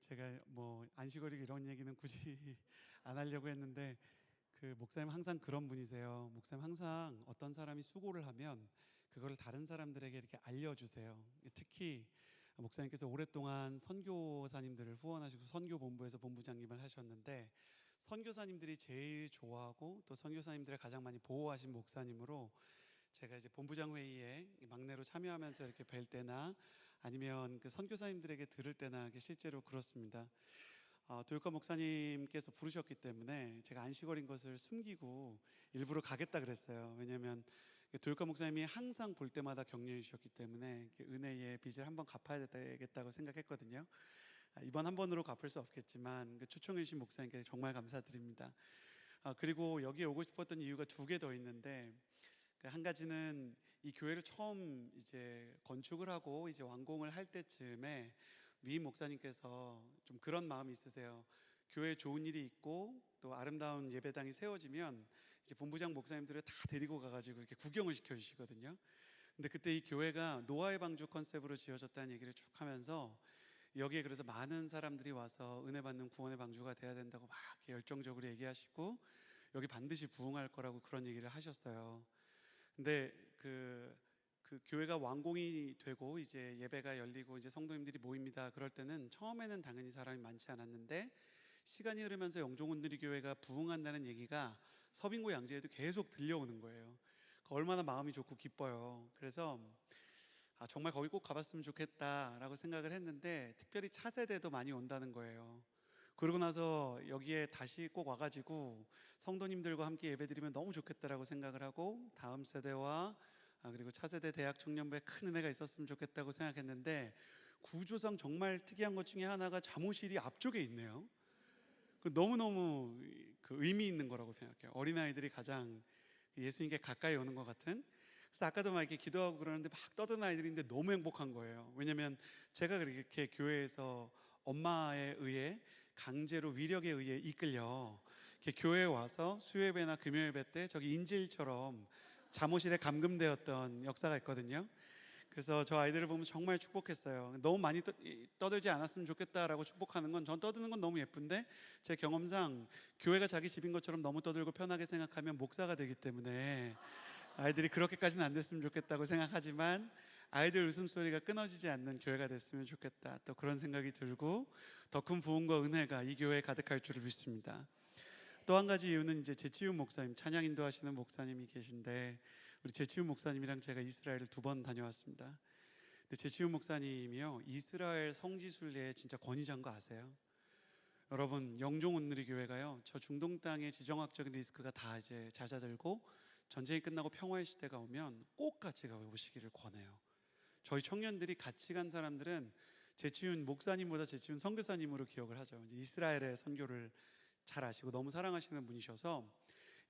제가 뭐 안식월이고 이런 얘기는 굳이 안 하려고 했는데, 목사님 항상 그런 분이세요. 목사님 항상 어떤 사람이 수고를 하면 그거를 다른 사람들에게 이렇게 알려주세요. 특히 목사님께서 오랫동안 선교사님들을 후원하시고 선교본부에서 본부장님을 하셨는데, 선교사님들이 제일 좋아하고 또 선교사님들을 가장 많이 보호하신 목사님으로, 제가 이제 본부장 회의에 막내로 참여하면서 이렇게 뵐 때나 아니면 그 선교사님들에게 들을 때나 실제로 그렇습니다. 도요카 목사님께서 부르셨기 때문에 제가 안식월인 것을 숨기고 일부러 가겠다 그랬어요. 왜냐하면 도요카 목사님이 항상 볼 때마다 격려해 주셨기 때문에 은혜의 빚을 한번 갚아야 되겠다고 생각했거든요. 이번 한 번으로 갚을 수 없겠지만 초청해 주신 목사님께 정말 감사드립니다. 그리고 여기에 오고 싶었던 이유가 두 개 더 있는데, 한 가지는 이 교회를 처음 이제 건축을 하고 이제 완공을 할 때쯤에 위임 목사님께서 좀 그런 마음이 있으세요. 교회에 좋은 일이 있고 또 아름다운 예배당이 세워지면 이제 본부장 목사님들을 다 데리고 가가지고 이렇게 구경을 시켜주시거든요. 근데 그때 이 교회가 노아의 방주 컨셉으로 지어졌다는 얘기를 쭉 하면서, 여기에 그래서 많은 사람들이 와서 은혜 받는 구원의 방주가 돼야 된다고 막 열정적으로 얘기하시고, 여기 반드시 부흥할 거라고 그런 얘기를 하셨어요. 근데 그 교회가 완공이 되고 이제 예배가 열리고 이제 성도님들이 모입니다. 그럴 때는 처음에는 당연히 사람이 많지 않았는데, 시간이 흐르면서 영종훈누리교회가 부흥한다는 얘기가 서빙고 양재에도 계속 들려오는 거예요. 얼마나 마음이 좋고 기뻐요. 그래서 정말 거기 꼭 가봤으면 좋겠다라고 생각을 했는데, 특별히 차세대도 많이 온다는 거예요. 그러고 나서 여기에 다시 꼭 와가지고 성도님들과 함께 예배드리면 너무 좋겠다라고 생각을 하고, 다음 세대와 그리고 차세대 대학 청년부에 큰 은혜가 있었으면 좋겠다고 생각했는데, 구조상 정말 특이한 것 중에 하나가 잠옷실이 앞쪽에 있네요. 너무너무 의미 있는 거라고 생각해요. 어린아이들이 가장 예수님께 가까이 오는 것 같은. 그래서 아까도 막 이렇게 기도하고 그러는데 막 떠드는 아이들인데 너무 행복한 거예요. 왜냐면 제가 그렇게 교회에서 엄마에 의해 강제로 위력에 의해 이끌려 이렇게 교회에 와서 수요예배나 금요예배 때 저기 인질처럼 잠옷실에 감금되었던 역사가 있거든요. 그래서 저 아이들을 보면 정말 축복했어요. 너무 많이 떠들지 않았으면 좋겠다라고 축복하는 건, 전 떠드는 건 너무 예쁜데 제 경험상 교회가 자기 집인 것처럼 너무 떠들고 편하게 생각하면 목사가 되기 때문에 아이들이 그렇게까지는 안 됐으면 좋겠다고 생각하지만, 아이들 웃음소리가 끊어지지 않는 교회가 됐으면 좋겠다, 또 그런 생각이 들고 더 큰 부흥과 은혜가 이 교회에 가득할 줄을 믿습니다. 또 한 가지 이유는 이제 제치훈 목사님, 찬양 인도하시는 목사님이 계신데, 우리 제치훈 목사님이랑 제가 이스라엘을 2번 다녀왔습니다. 근데 제치훈 목사님이요, 이스라엘 성지 순례에 진짜 권위자인 거 아세요? 여러분, 영종온누리 교회가요, 저 중동 땅의 지정학적인 리스크가 다 이제 잦아들고 전쟁이 끝나고 평화의 시대가 오면 꼭 같이 가보시기를 권해요. 저희 청년들이 같이 간 사람들은 제치훈 목사님보다 제치훈 선교사님으로 기억을 하죠. 이제 이스라엘의 선교를 잘 아시고 너무 사랑하시는 분이셔서,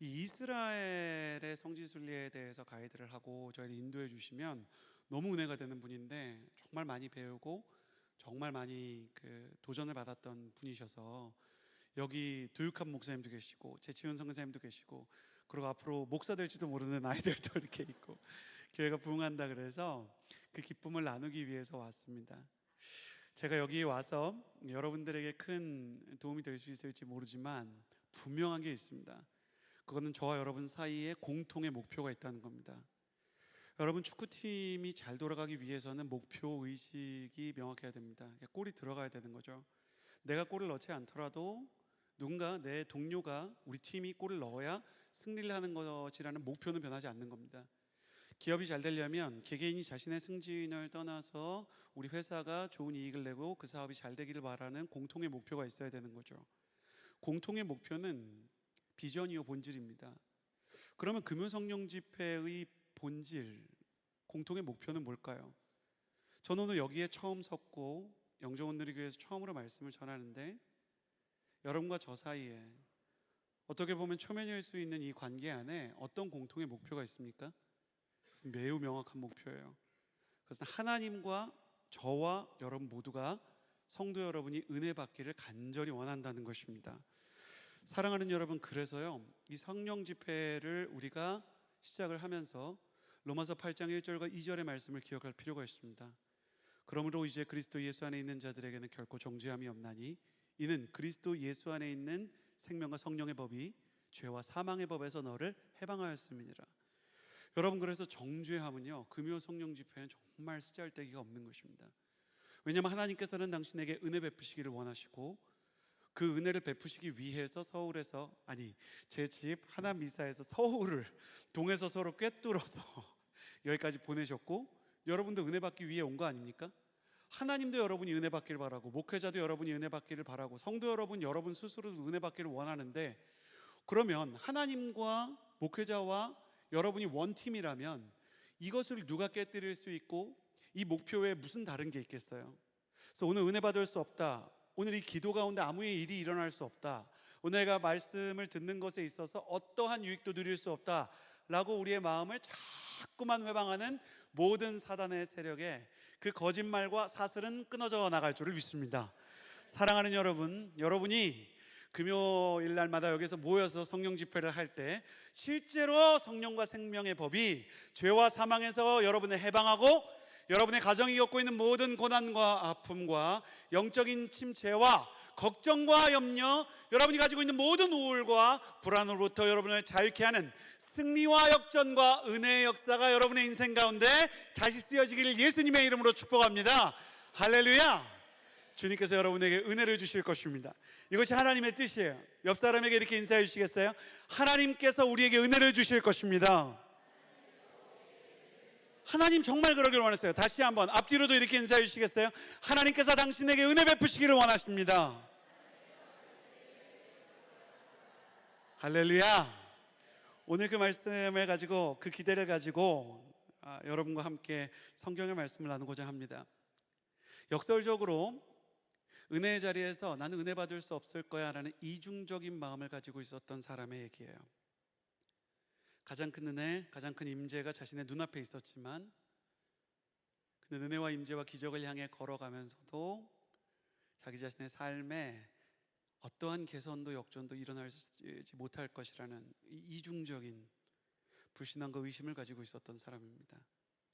이 이스라엘의 성지순례에 대해서 가이드를 하고 저희를 인도해 주시면 너무 은혜가 되는 분인데, 정말 많이 배우고 정말 많이 도전을 받았던 분이셔서, 여기 도육한 목사님도 계시고 제치훈 선교사님도 계시고, 그리고 앞으로 목사 될지도 모르는 아이들도 이렇게 있고 교회가 부흥한다 그래서 그 기쁨을 나누기 위해서 왔습니다. 제가 여기 와서 여러분들에게 큰 도움이 될 수 있을지 모르지만 분명한 게 있습니다. 그거는 저와 여러분 사이에 공통의 목표가 있다는 겁니다. 여러분, 축구팀이 잘 돌아가기 위해서는 목표 의식이 명확해야 됩니다. 골이 들어가야 되는 거죠. 내가 골을 넣지 않더라도 누군가, 내 동료가 우리 팀이 골을 넣어야 승리를 하는 것이라는 목표는 변하지 않는 겁니다. 기업이 잘 되려면 개개인이 자신의 승진을 떠나서 우리 회사가 좋은 이익을 내고 그 사업이 잘 되기를 바라는 공통의 목표가 있어야 되는 거죠. 공통의 목표는 비전이요 본질입니다. 그러면 금요성령 집회의 본질, 공통의 목표는 뭘까요? 저는 오늘 여기에 처음 섰고 영종온누리교회에서 처음으로 말씀을 전하는데, 여러분과 저 사이에 어떻게 보면 초면일 수 있는 이 관계 안에 어떤 공통의 목표가 있습니까? 그것은 매우 명확한 목표예요. 그것은 하나님과 저와 여러분 모두가, 성도 여러분이 은혜 받기를 간절히 원한다는 것입니다. 사랑하는 여러분, 그래서요, 이 성령 집회를 우리가 시작을 하면서 로마서 8장 1절과 2절의 말씀을 기억할 필요가 있습니다. 그러므로 이제 그리스도 예수 안에 있는 자들에게는 결코 정죄함이 없나니 이는 그리스도 예수 안에 있는 생명과 성령의 법이 죄와 사망의 법에서 너를 해방하였음이니라. 여러분, 그래서 정죄함은요, 금요 성령 집회는 정말 쓰잘데기가 없는 것입니다. 왜냐하면 하나님께서는 당신에게 은혜 베푸시기를 원하시고 그 은혜를 베푸시기 위해서 서울에서, 아니 제 집 하나미사에서 서울을 동에서 서로 꿰뚫어서 여기까지 보내셨고, 여러분도 은혜 받기 위해 온 거 아닙니까? 하나님도 여러분이 은혜 받기를 바라고, 목회자도 여러분이 은혜 받기를 바라고, 성도 여러분 스스로도 은혜 받기를 원하는데, 그러면 하나님과 목회자와 여러분이 원팀이라면 이것을 누가 깨뜨릴 수 있고 이 목표에 무슨 다른 게 있겠어요? 그래서 오늘 은혜 받을 수 없다, 오늘 이 기도 가운데 아무의 일이 일어날 수 없다, 오늘 내가 말씀을 듣는 것에 있어서 어떠한 유익도 누릴 수 없다 라고 우리의 마음을 자꾸만 회방하는 모든 사단의 세력에 그 거짓말과 사슬은 끊어져 나갈 줄을 믿습니다. 사랑하는 여러분, 여러분이 금요일 날마다 여기서 모여서 성령 집회를 할 때 실제로 성령과 생명의 법이 죄와 사망에서 여러분을 해방하고 여러분의 가정이 겪고 있는 모든 고난과 아픔과 영적인 침체와 걱정과 염려, 여러분이 가지고 있는 모든 우울과 불안으로부터 여러분을 자유케 하는 승리와 역전과 은혜의 역사가 여러분의 인생 가운데 다시 쓰여지기를 예수님의 이름으로 축복합니다. 할렐루야. 주님께서 여러분에게 은혜를 주실 것입니다. 이것이 하나님의 뜻이에요. 옆 사람에게 이렇게 인사해 주시겠어요? 하나님께서 우리에게 은혜를 주실 것입니다. 하나님 정말 그러길 원했어요. 다시 한번 앞뒤로도 이렇게 인사해 주시겠어요? 하나님께서 당신에게 은혜 베푸시기를 원하십니다. 할렐루야. 오늘 그 말씀을 가지고, 그 기대를 가지고 여러분과 함께 성경의 말씀을 나누고자 합니다. 역설적으로 은혜의 자리에서 나는 은혜 받을 수 없을 거야 라는 이중적인 마음을 가지고 있었던 사람의 얘기예요. 가장 큰 은혜, 가장 큰 임재가 자신의 눈앞에 있었지만 그는 은혜와 임재와 기적을 향해 걸어가면서도 자기 자신의 삶에 어떠한 개선도 역전도 일어나지 못할 것이라는 이중적인 불신앙과 의심을 가지고 있었던 사람입니다.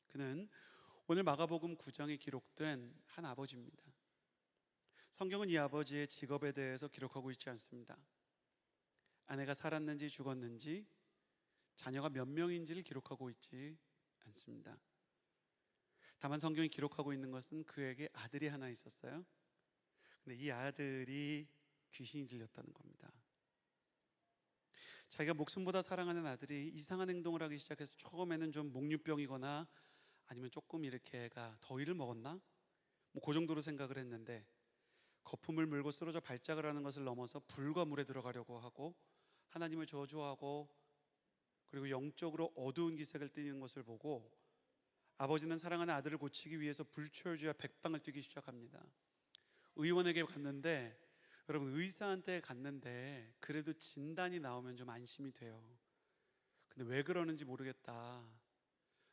그는 오늘 마가복음 9장에 기록된 한 아버지입니다. 성경은 이 아버지의 직업에 대해서 기록하고 있지 않습니다. 아내가 살았는지 죽었는지, 자녀가 몇 명인지를 기록하고 있지 않습니다. 다만 성경이 기록하고 있는 것은 그에게 아들이 하나 있었어요. 근데 이 아들이 귀신이 들렸다는 겁니다. 자기가 목숨보다 사랑하는 아들이 이상한 행동을 하기 시작해서 처음에는 좀 목류병이거나 아니면 조금 이렇게 애가 더위를 먹었나? 그 정도로 생각을 했는데, 거품을 물고 쓰러져 발작을 하는 것을 넘어서 불과 물에 들어가려고 하고 하나님을 저주하고 그리고 영적으로 어두운 기색을 띠는 것을 보고 아버지는 사랑하는 아들을 고치기 위해서 불철주야 백방을 뛰기 시작합니다. 의원에게 갔는데, 여러분 의사한테 갔는데 그래도 진단이 나오면 좀 안심이 돼요. 근데 왜 그러는지 모르겠다,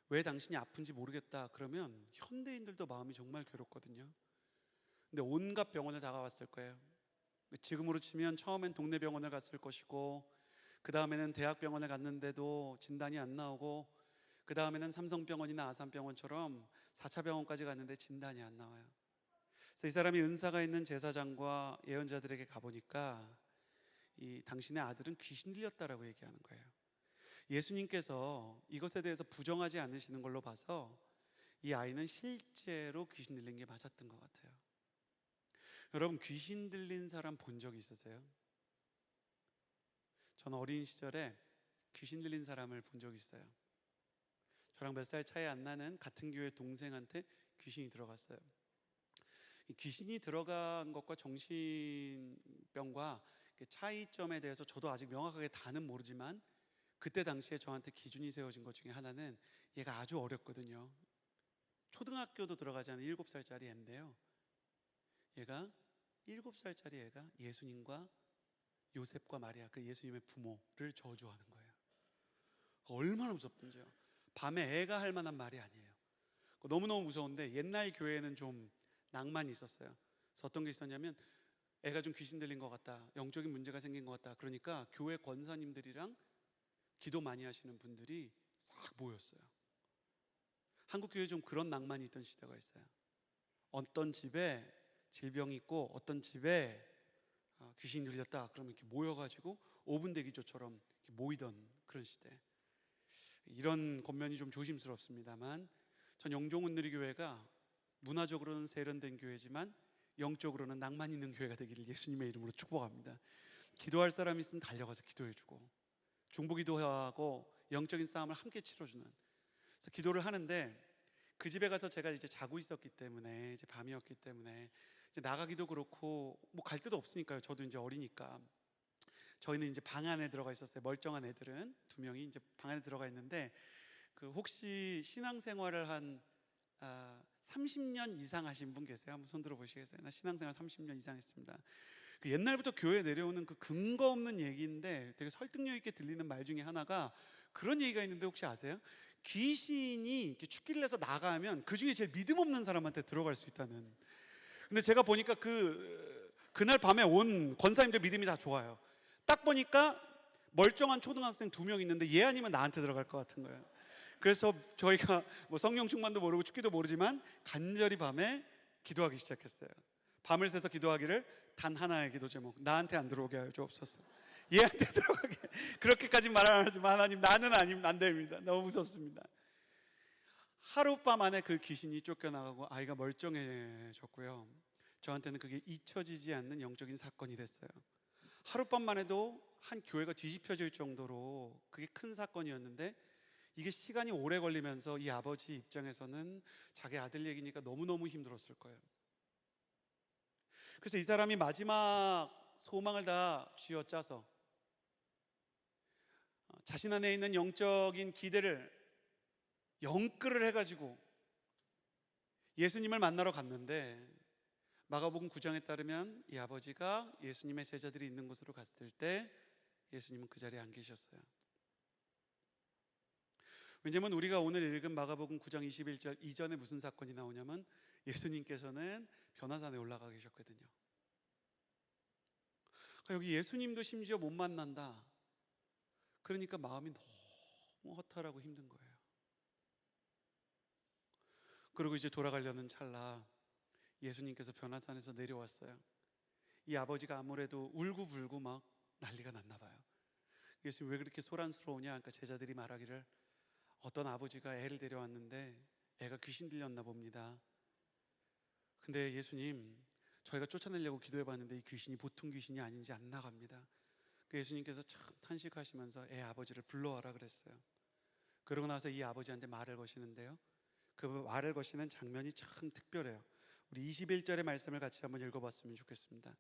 왜 당신이 아픈지 모르겠다 그러면 현대인들도 마음이 정말 괴롭거든요. 근데 온갖 병원을 다 가봤을 거예요. 지금으로 치면 처음엔 동네 병원을 갔을 것이고, 그 다음에는 대학병원을 갔는데도 진단이 안 나오고, 그 다음에는 삼성병원이나 아산병원처럼 4차 병원까지 갔는데 진단이 안 나와요. 그래서 이 사람이 은사가 있는 제사장과 예언자들에게 가보니까 이 당신의 아들은 귀신 들렸다라고 얘기하는 거예요. 예수님께서 이것에 대해서 부정하지 않으시는 걸로 봐서 이 아이는 실제로 귀신 들린 게 맞았던 것 같아요. 여러분, 귀신 들린 사람 본 적 있으세요? 저는 어린 시절에 귀신 들린 사람을 본 적이 있어요. 저랑 몇 살 차이 안 나는 같은 교회 동생한테 귀신이 들어갔어요. 이 귀신이 들어간 것과 정신병과 차이점에 대해서 저도 아직 명확하게 다는 모르지만, 그때 당시에 저한테 기준이 세워진 것 중에 하나는 얘가 아주 어렸거든요. 초등학교도 들어가지 않은 7살짜리 애인데요, 얘가 7살짜리 애가 예수님과 요셉과 마리아, 그 예수님의 부모를 저주하는 거예요. 얼마나 무섭던지요. 밤에 애가 할 만한 말이 아니에요. 너무너무 무서운데, 옛날 교회에는 좀 낭만이 있었어요. 그래서 어떤 게 있었냐면, 애가 좀 귀신 들린 것 같다, 영적인 문제가 생긴 것 같다, 그러니까 교회 권사님들이랑 기도 많이 하시는 분들이 싹 모였어요. 한국 교회에 좀 그런 낭만이 있던 시대가 있어요. 어떤 집에 질병이 있고 어떤 집에 귀신이 들렸다 그러면 이렇게 모여가지고 5분 대기조처럼 이렇게 모이던 그런 시대. 이런 겉면이 좀 조심스럽습니다만 전 영종훈 누리교회가 문화적으로는 세련된 교회지만 영적으로는 낭만 있는 교회가 되기를 예수님의 이름으로 축복합니다. 기도할 사람이 있으면 달려가서 기도해주고 중보기도하고 영적인 싸움을 함께 치러주는, 그래서 기도를 하는데 그 집에 가서 제가 이제 자고 있었기 때문에, 이제 밤이었기 때문에 이제 나가기도 그렇고 뭐 갈 데도 없으니까요. 저도 이제 어리니까. 저희는 이제 방 안에 들어가 있었어요. 멀쩡한 애들은 두 명이 이제 방 안에 들어가 있는데, 그 혹시 신앙생활을 한 30년 이상 하신 분 계세요? 한번 손 들어 보시겠어요? 나 신앙생활 30년 이상 했습니다. 그 옛날부터 교회에 내려오는 그 근거 없는 얘기인데 되게 설득력 있게 들리는 말 중에 하나가 그런 얘기가 있는데 혹시 아세요? 귀신이 이렇게 축기를 내서 나가면 그 중에 제일 믿음 없는 사람한테 들어갈 수 있다는. 근데 제가 보니까 그날 밤에 온 권사님들 믿음이 다 좋아요. 딱 보니까 멀쩡한 초등학생 2명 있는데 얘 아니면 나한테 들어갈 것 같은 거예요. 그래서 저희가 뭐 성령 충만도 모르고 축기도 모르지만 간절히 밤에 기도하기 시작했어요. 밤을 새서 기도하기를 단 하나의 기도 제목, 나한테 안 들어오게 하여 주옵소서. 얘한테 들어가게. 그렇게까지 말 안 하지만 하나님, 나는 아니면 안 됩니다. 너무 무섭습니다. 하룻밤 안에 그 귀신이 쫓겨나가고 아이가 멀쩡해졌고요. 저한테는 그게 잊혀지지 않는 영적인 사건이 됐어요. 하룻밤만 해도 한 교회가 뒤집혀질 정도로 그게 큰 사건이었는데, 이게 시간이 오래 걸리면서 이 아버지 입장에서는 자기 아들 얘기니까 너무너무 힘들었을 거예요. 그래서 이 사람이 마지막 소망을 다 쥐어짜서 자신 안에 있는 영적인 기대를 영끌을 해가지고 예수님을 만나러 갔는데, 마가복음 9장에 따르면 이 아버지가 예수님의 제자들이 있는 곳으로 갔을 때 예수님은 그 자리에 안 계셨어요. 왜냐하면 우리가 오늘 읽은 마가복음 9장 21절 이전에 무슨 사건이 나오냐면 예수님께서는 변화산에 올라가 계셨거든요. 그러니까 여기 예수님도 심지어 못 만난다. 그러니까 마음이 너무 허탈하고 힘든 거예요. 그리고 이제 돌아가려는 찰나 예수님께서 변화산에서 내려왔어요. 이 아버지가 아무래도 울고불고 막 난리가 났나 봐요. 예수님 왜 그렇게 소란스러우냐? 그러니까 제자들이 말하기를 어떤 아버지가 애를 데려왔는데 애가 귀신 들렸나 봅니다. 근데 예수님, 저희가 쫓아내려고 기도해봤는데 이 귀신이 보통 귀신이 아닌지 안 나갑니다. 예수님께서 참 탄식하시면서 애 아버지를 불러와라 그랬어요. 그러고 나서 이 아버지한테 말을 거시는데요, 그 말을 거시는 장면이 참 특별해요. 우리 21절의 말씀을 같이 한번 읽어봤으면 좋겠습니다.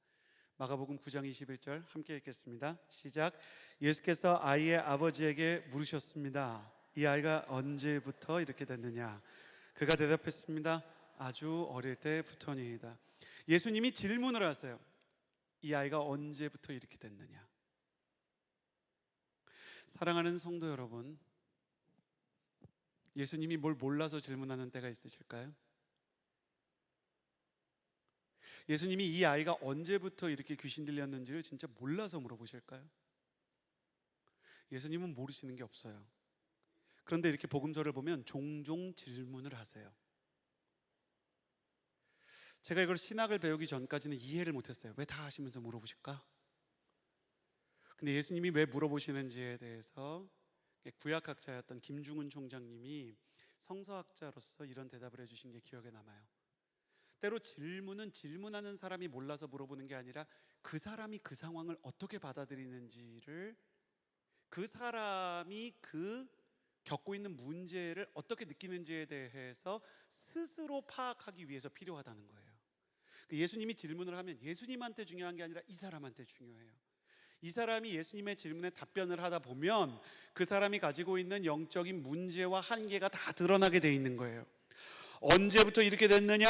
마가복음 9장 21절 함께 읽겠습니다. 시작. 예수께서 아이의 아버지에게 물으셨습니다. 이 아이가 언제부터 이렇게 됐느냐? 그가 대답했습니다. 아주 어릴 때부터니이다. 예수님이 질문을 하세요. 이 아이가 언제부터 이렇게 됐느냐? 사랑하는 성도 여러분, 예수님이 뭘 몰라서 질문하는 때가 있으실까요? 예수님이 이 아이가 언제부터 이렇게 귀신 들렸는지를 진짜 몰라서 물어보실까요? 예수님은 모르시는 게 없어요. 그런데 이렇게 복음서를 보면 종종 질문을 하세요. 제가 이걸 신학을 배우기 전까지는 이해를 못했어요. 왜 다 아시면서 물어보실까? 근데 예수님이 왜 물어보시는지에 대해서 구약학자였던 김중훈 총장님이 성서학자로서 이런 대답을 해주신 게 기억에 남아요. 때로 질문은 질문하는 사람이 몰라서 물어보는 게 아니라 그 사람이 그 상황을 어떻게 받아들이는지를, 그 사람이 그 겪고 있는 문제를 어떻게 느끼는지에 대해서 스스로 파악하기 위해서 필요하다는 거예요. 예수님이 질문을 하면 예수님한테 중요한 게 아니라 이 사람한테 중요해요. 이 사람이 예수님의 질문에 답변을 하다 보면 그 사람이 가지고 있는 영적인 문제와 한계가 다 드러나게 돼 있는 거예요. 언제부터 이렇게 됐느냐?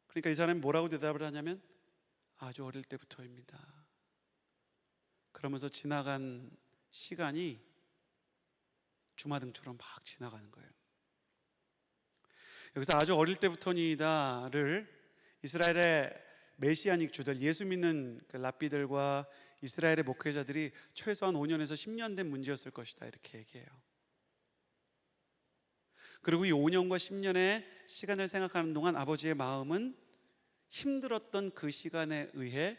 그러니까 이 사람이 뭐라고 대답을 하냐면 아주 어릴 때부터입니다. 그러면서 지나간 시간이 주마등처럼 막 지나가는 거예요. 여기서 아주 어릴 때부터니다를 이스라엘의 메시아닉 주들, 예수 믿는 그 랍비들과 이스라엘의 목회자들이 최소한 5년에서 10년 된 문제였을 것이다 이렇게 얘기해요. 그리고 이 5년과 10년의 시간을 생각하는 동안 아버지의 마음은 힘들었던 그 시간에 의해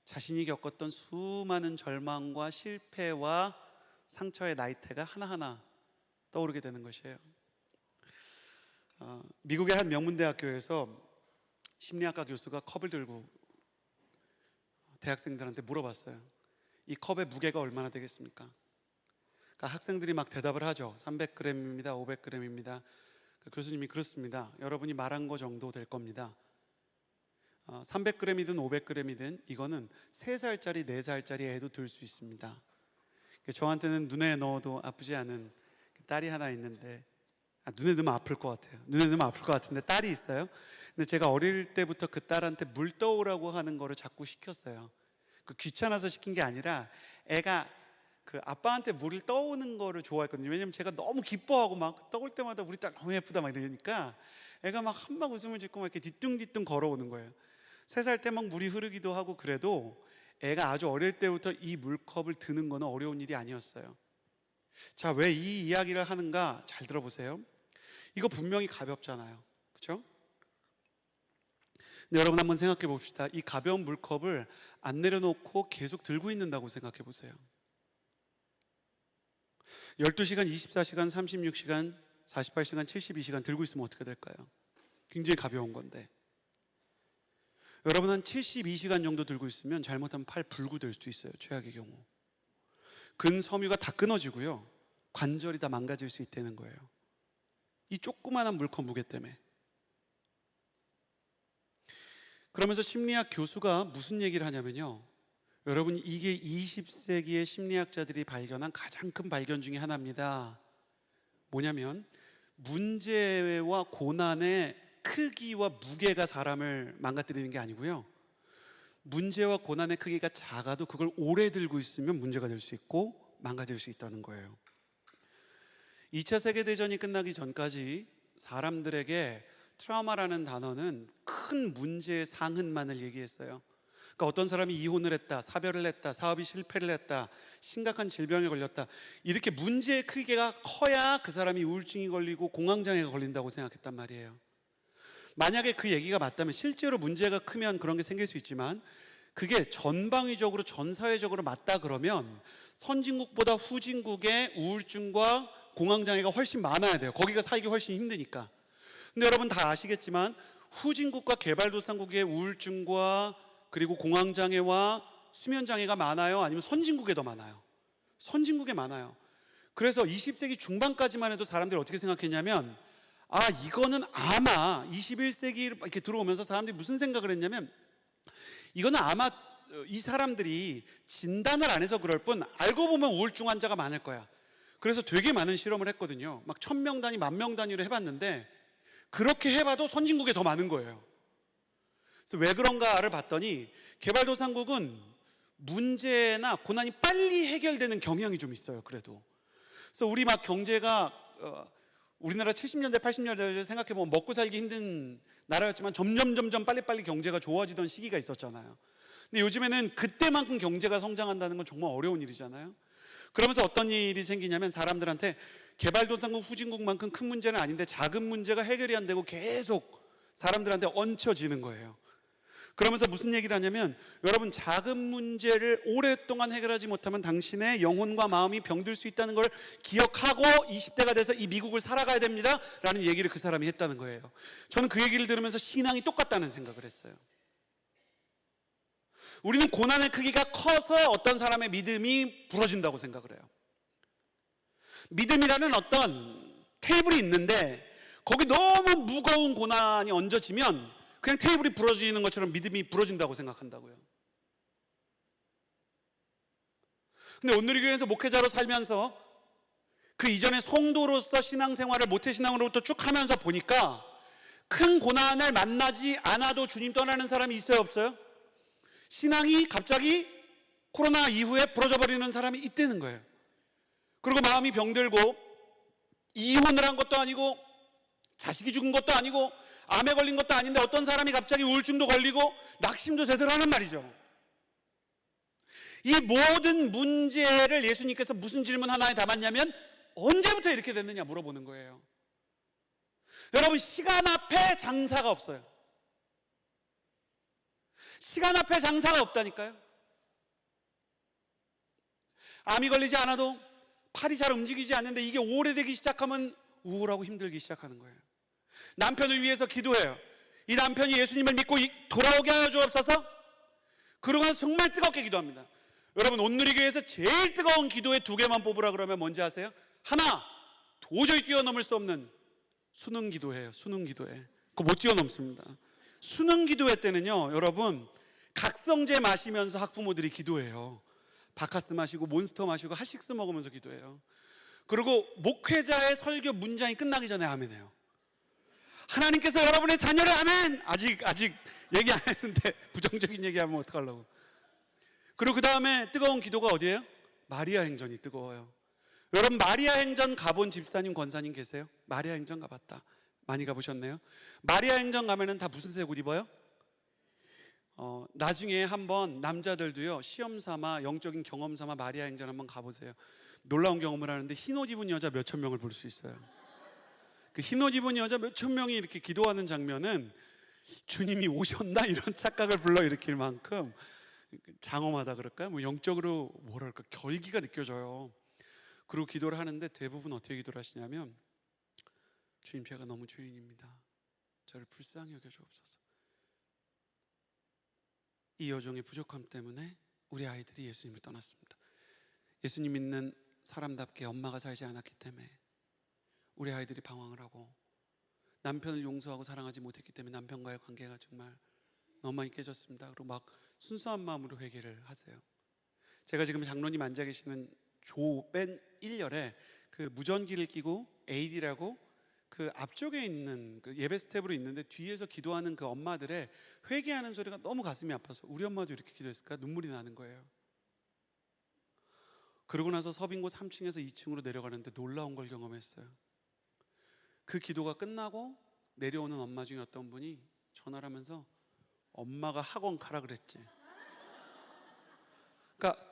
자신이 겪었던 수많은 절망과 실패와 상처의 나이테가 하나하나 떠오르게 되는 것이에요. 미국의 한 명문대학교에서 심리학과 교수가 컵을 들고 대학생들한테 물어봤어요. 이 컵의 무게가 얼마나 되겠습니까? 그러니까 학생들이 막 대답을 하죠. 300g입니다. 500g입니다. 교수님이 그렇습니다. 여러분이 말한 거 정도 될 겁니다. 300g이든 500g이든 이거는 3살짜리 4살짜리 애도 들 수 있습니다. 저한테는 눈에 넣어도 아프지 않은 딸이 하나 있는데, 눈에 넣으면 아플 것 같아요. 눈에 넣으면 아플 것 같은데 딸이 있어요. 근데 제가 어릴 때부터 그 딸한테 물 떠오라고 하는 거를 자꾸 시켰어요. 귀찮아서 시킨 게 아니라 애가 그 아빠한테 물을 떠오는 거를 좋아했거든요. 왜냐면 제가 너무 기뻐하고 막 떠올 때마다 우리 딸 너무 예쁘다 막 이러니까 애가 막 한방 웃음을 짓고 막 이렇게 뒤뚱뒤뚱 걸어오는 거예요. 3살 때 막 물이 흐르기도 하고 그래도 애가 아주 어릴 때부터 이 물컵을 드는 거는 어려운 일이 아니었어요. 자, 왜 이 이야기를 하는가 잘 들어보세요. 이거 분명히 가볍잖아요. 그렇죠? 근데 여러분 한번 생각해 봅시다. 이 가벼운 물컵을 안 내려놓고 계속 들고 있는다고 생각해 보세요. 12시간, 24시간, 36시간, 48시간, 72시간 들고 있으면 어떻게 될까요? 굉장히 가벼운 건데, 여러분 한 72시간 정도 들고 있으면 잘못하면 팔 불구될 수 있어요. 최악의 경우 근섬유가 다 끊어지고요, 관절이 다 망가질 수 있다는 거예요. 이 조그마한 물컵 무게 때문에. 그러면서 심리학 교수가 무슨 얘기를 하냐면요, 여러분 이게 20세기의 심리학자들이 발견한 가장 큰 발견 중에 하나입니다. 뭐냐면 문제와 고난의 크기와 무게가 사람을 망가뜨리는 게 아니고요, 문제와 고난의 크기가 작아도 그걸 오래 들고 있으면 문제가 될 수 있고 망가질 수 있다는 거예요. 2차 세계대전이 끝나기 전까지 사람들에게 트라우마라는 단어는 큰 문제의 상흔만을 얘기했어요. 그러니까 어떤 사람이 이혼을 했다, 사별을 했다, 사업이 실패를 했다, 심각한 질병에 걸렸다, 이렇게 문제의 크기가 커야 그 사람이 우울증이 걸리고 공황장애가 걸린다고 생각했단 말이에요. 만약에 그 얘기가 맞다면 실제로 문제가 크면 그런 게 생길 수 있지만 그게 전방위적으로 전 사회적으로 맞다 그러면 선진국보다 후진국의 우울증과 공황장애가 훨씬 많아야 돼요. 거기가 살기 훨씬 힘드니까. 근데 여러분 다 아시겠지만 후진국과 개발도상국의 우울증과 그리고 공황장애와 수면장애가 많아요? 아니면 선진국에 더 많아요? 선진국에 많아요. 그래서 20세기 중반까지만 해도 사람들이 어떻게 생각했냐면, 이거는 아마 21세기 이렇게 들어오면서 사람들이 무슨 생각을 했냐면, 이거는 아마 이 사람들이 진단을 안 해서 그럴 뿐 알고 보면 우울증 환자가 많을 거야. 그래서 되게 많은 실험을 했거든요. 막 1000명 단위, 10,000명 단위로 해봤는데 그렇게 해봐도 선진국에 더 많은 거예요. 그래서 왜 그런가를 봤더니 개발도상국은 문제나 고난이 빨리 해결되는 경향이 좀 있어요. 그래도. 그래서 우리 막 경제가 우리나라 70년대, 80년대 생각해보면 먹고 살기 힘든 나라였지만 점점 빨리빨리 경제가 좋아지던 시기가 있었잖아요. 근데 요즘에는 그때만큼 경제가 성장한다는 건 정말 어려운 일이잖아요. 그러면서 어떤 일이 생기냐면 사람들한테 개발도상국, 후진국만큼 큰 문제는 아닌데 작은 문제가 해결이 안 되고 계속 사람들한테 얹혀지는 거예요. 그러면서 무슨 얘기를 하냐면, 여러분 작은 문제를 오랫동안 해결하지 못하면 당신의 영혼과 마음이 병들 수 있다는 걸 기억하고 20대가 돼서 이 미국을 살아가야 됩니다 라는 얘기를 그 사람이 했다는 거예요. 저는 그 얘기를 들으면서 신앙이 똑같다는 생각을 했어요. 우리는 고난의 크기가 커서 어떤 사람의 믿음이 부러진다고 생각을 해요. 믿음이라는 어떤 테이블이 있는데 거기 너무 무거운 고난이 얹어지면 그냥 테이블이 부러지는 것처럼 믿음이 부러진다고 생각한다고요. 근데 온누리교회에서 목회자로 살면서 그 이전에 성도로서 신앙생활을 모태신앙으로부터 쭉 하면서 보니까 큰 고난을 만나지 않아도 주님 떠나는 사람이 있어요, 없어요? 신앙이 갑자기 코로나 이후에 부러져 버리는 사람이 있다는 거예요. 그리고 마음이 병들고 이혼을 한 것도 아니고 자식이 죽은 것도 아니고 암에 걸린 것도 아닌데 어떤 사람이 갑자기 우울증도 걸리고 낙심도 제대로 하는 말이죠. 이 모든 문제를 예수님께서 무슨 질문 하나에 담았냐면 언제부터 이렇게 됐느냐 물어보는 거예요. 여러분, 시간 앞에 장사가 없어요. 시간 앞에 장사가 없다니까요. 암이 걸리지 않아도 팔이 잘 움직이지 않는데 이게 오래되기 시작하면 우울하고 힘들기 시작하는 거예요. 남편을 위해서 기도해요. 이 남편이 예수님을 믿고 돌아오게 하여 주옵소서. 그러고 나서 정말 뜨겁게 기도합니다. 여러분, 온누리교회에서 제일 뜨거운 기도에 2개만 뽑으라 그러면 뭔지 아세요? 하나, 도저히 뛰어넘을 수 없는 수능 기도예요. 수능 기도회. 그거 못 뛰어넘습니다. 수능 기도회 때는요, 여러분, 각성제 마시면서 학부모들이 기도해요. 바카스 마시고 몬스터 마시고 핫식스 먹으면서 기도해요. 그리고 목회자의 설교 문장이 끝나기 전에 아멘해요. 하나님께서 여러분의 자녀를 아멘. 아직 얘기 안 했는데 부정적인 얘기하면 어떡하려고. 그리고 그 다음에 뜨거운 기도가 어디예요? 마리아 행전이 뜨거워요. 여러분, 마리아 행전 가본 집사님, 권사님 계세요? 마리아 행전 가봤다. 많이 가보셨네요. 마리아 행전 가면은 다 무슨 색 옷 입어요? 나중에 한번 남자들도요, 시험 삼아 영적인 경험 삼아 마리아 행전 한번 가보세요. 놀라운 경험을 하는데 흰 옷 입은 여자 몇천 명을 볼 수 있어요. 그 흰 옷 입은 여자 몇천 명이 이렇게 기도하는 장면은 주님이 오셨나 이런 착각을 불러일으킬 만큼 장엄하다 그럴까요? 뭐 영적으로 뭐랄까 결기가 느껴져요. 그리고 기도를 하는데 대부분 어떻게 기도를 하시냐면, 주님, 제가 너무 죄인입니다. 저를 불쌍히 여겨주옵소서. 이 여종의 부족함 때문에 우리 아이들이 예수님을 떠났습니다. 예수님 믿는 사람답게 엄마가 살지 않았기 때문에 우리 아이들이 방황을 하고, 남편을 용서하고 사랑하지 못했기 때문에 남편과의 관계가 정말 너무 많이 깨졌습니다. 그리고 막 순수한 마음으로 회개를 하세요. 제가 지금 장로님 앉아 계시는 조밴 1열에 그 무전기를 끼고 AD라고 그 앞쪽에 있는 그 예배 스텝으로 있는데, 뒤에서 기도하는 그 엄마들의 회개하는 소리가 너무 가슴이 아파서 우리 엄마도 이렇게 기도했을까? 눈물이 나는 거예요. 그러고 나서 서빙고 3층에서 2층으로 내려가는데 놀라운 걸 경험했어요. 그 기도가 끝나고 내려오는 엄마 중에 어떤 분이 전화를 하면서, 엄마가 학원 가라 그랬지. 그러니까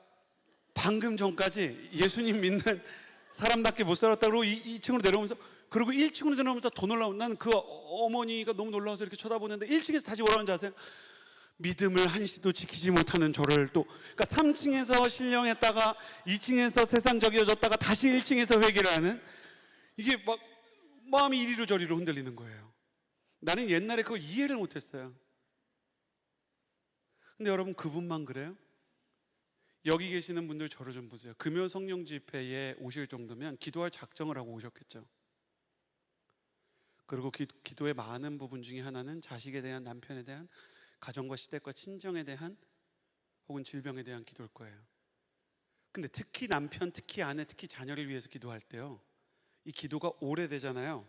방금 전까지 예수님 믿는 사람답게 못 살았다 그러고 2층으로 내려오면서, 그리고 1층으로 내려오면서 더 놀라운, 나는 그 어머니가 너무 놀라워서 이렇게 쳐다보는데 1층에서 다시 뭐라는지 아세요? 믿음을 한시도 지키지 못하는 저를 또, 그러니까 3층에서 신령했다가 2층에서 세상적이어졌다가 다시 1층에서 회개를 하는, 이게 막 마음이 이리로 저리로 흔들리는 거예요. 나는 옛날에 그걸 이해를 못했어요. 근데 여러분, 그분만 그래요? 여기 계시는 분들 저를 좀 보세요. 금요 성령 집회에 오실 정도면 기도할 작정을 하고 오셨겠죠. 그리고 기도의 많은 부분 중에 하나는 자식에 대한, 남편에 대한, 가정과 시댁과 친정에 대한, 혹은 질병에 대한 기도일 거예요. 근데 특히 남편, 특히 아내, 특히 자녀를 위해서 기도할 때요, 이 기도가 오래되잖아요.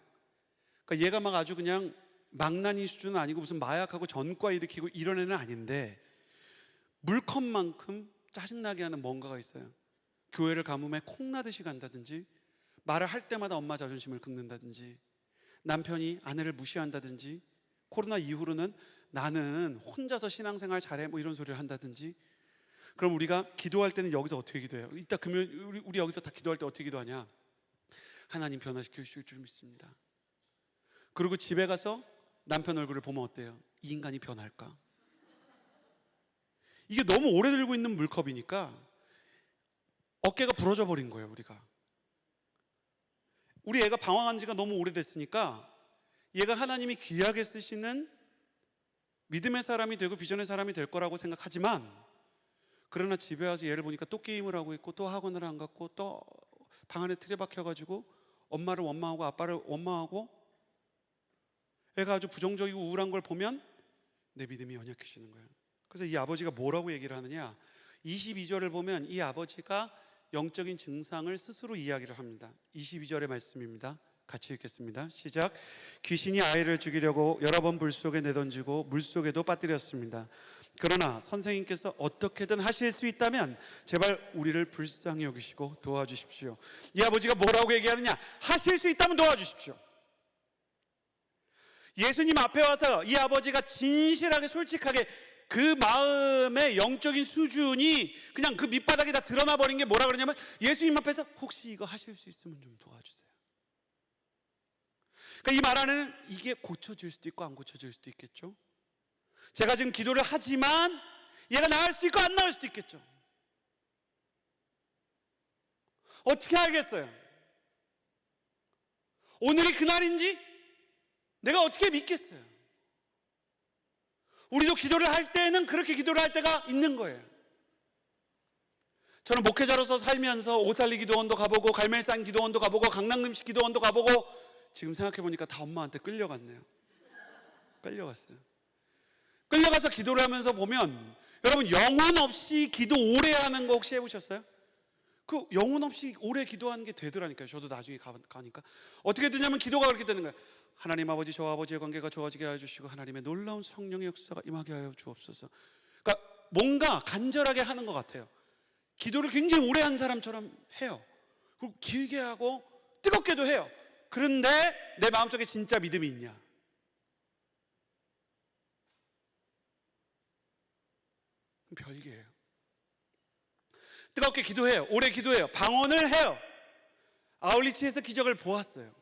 그러니까 얘가 막 아주 그냥 망나니 수준은 아니고 무슨 마약하고 전과 일으키고 이런 애는 아닌데, 물컵만큼 짜증나게 하는 뭔가가 있어요. 교회를 가뭄에 콩나듯이 간다든지, 말을 할 때마다 엄마 자존심을 긁는다든지, 남편이 아내를 무시한다든지, 코로나 이후로는 나는 혼자서 신앙생활 잘해 뭐 이런 소리를 한다든지. 그럼 우리가 기도할 때는 여기서 어떻게 기도해요? 이따 금요일 우리 여기서 다 기도할 때 어떻게 기도하냐? 하나님 변화시켜 주실 줄 믿습니다. 그리고 집에 가서 남편 얼굴을 보면 어때요? 이 인간이 변할까? 이게 너무 오래 들고 있는 물컵이니까 어깨가 부러져 버린 거예요. 우리 애가 방황한 지가 너무 오래됐으니까 얘가 하나님이 귀하게 쓰시는 믿음의 사람이 되고 비전의 사람이 될 거라고 생각하지만, 그러나 집에 와서 얘를 보니까 또 게임을 하고 있고, 또 학원을 안 갔고, 또 방 안에 틀에 박혀가지고 엄마를 원망하고 아빠를 원망하고, 애가 아주 부정적이고 우울한 걸 보면 내 믿음이 연약해지는 거예요. 그래서 이 아버지가 뭐라고 얘기를 하느냐, 22절을 보면 이 아버지가 영적인 증상을 스스로 이야기를 합니다. 22절의 말씀입니다. 같이 읽겠습니다. 시작. 귀신이 아이를 죽이려고 여러 번 불 속에 내던지고 물 속에도 빠뜨렸습니다. 그러나 선생님께서 어떻게든 하실 수 있다면 제발 우리를 불쌍히 여기시고 도와주십시오. 이 아버지가 뭐라고 얘기하느냐, 하실 수 있다면 도와주십시오. 예수님 앞에 와서 이 아버지가 진실하게 솔직하게 그 마음의 영적인 수준이 그냥 그 밑바닥에 다 드러나 버린 게 뭐라 그러냐면, 예수님 앞에서 혹시 이거 하실 수 있으면 좀 도와주세요. 그러니까 이 말 안에는 이게 고쳐질 수도 있고 안 고쳐질 수도 있겠죠. 제가 지금 기도를 하지만 얘가 나을 수도 있고 안 나을 수도 있겠죠. 어떻게 알겠어요? 오늘이 그날인지 내가 어떻게 믿겠어요? 우리도 기도를 할 때는 그렇게 기도를 할 때가 있는 거예요. 저는 목회자로서 살면서 오살리 기도원도 가보고 갈멜산 기도원도 가보고 강남금식 기도원도 가보고, 지금 생각해보니까 다 엄마한테 끌려갔네요. 끌려갔어요. 끌려가서 기도를 하면서 보면, 여러분 영혼 없이 기도 오래 하는 거 혹시 해보셨어요? 그 영혼 없이 오래 기도하는 게 되더라니까요. 저도 나중에 가니까 어떻게 되냐면, 기도가 그렇게 되는 거예요. 하나님 아버지, 저와 아버지의 관계가 좋아지게 하여 주시고 하나님의 놀라운 성령의 역사가 임하게 하여 주옵소서. 그러니까 뭔가 간절하게 하는 것 같아요. 기도를 굉장히 오래 한 사람처럼 해요. 그리고 길게 하고 뜨겁게도 해요. 그런데 내 마음속에 진짜 믿음이 있냐? 별개예요. 뜨겁게 기도해요. 오래 기도해요. 방언을 해요. 아울리치에서 기적을 보았어요.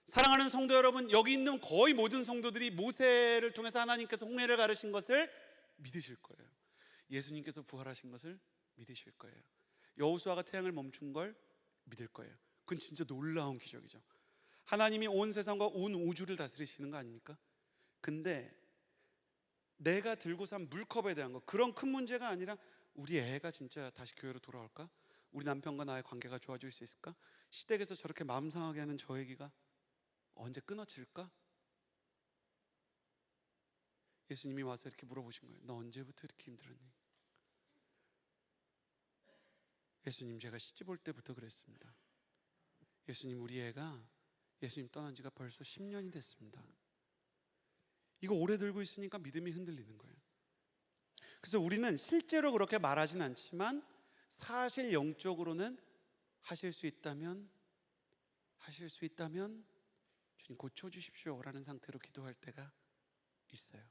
사랑하는 성도 여러분, 여기 있는 거의 모든 성도들이 모세를 통해서 하나님께서 홍해를 가르신 것을 믿으실 거예요. 예수님께서 부활하신 것을 믿으실 거예요. 여호수아가 태양을 멈춘 걸 믿을 거예요. 그건 진짜 놀라운 기적이죠. 하나님이 온 세상과 온 우주를 다스리시는 거 아닙니까? 근데 내가 들고 산 물컵에 대한 거, 그런 큰 문제가 아니라 우리 애가 진짜 다시 교회로 돌아올까? 우리 남편과 나의 관계가 좋아질 수 있을까? 시댁에서 저렇게 마음 상하게 하는 저 얘기가 언제 끊어질까? 예수님이 와서 이렇게 물어보신 거예요. 너 언제부터 이렇게 힘들었니? 예수님, 제가 시집 올 때부터 그랬습니다. 예수님, 우리 애가 예수님 떠난 지가 벌써 10년이 됐습니다. 이거 오래 들고 있으니까 믿음이 흔들리는 거예요. 그래서 우리는 실제로 그렇게 말하진 않지만 사실 영적으로는 하실 수 있다면 주님 고쳐주십시오 라는 상태로 기도할 때가 있어요.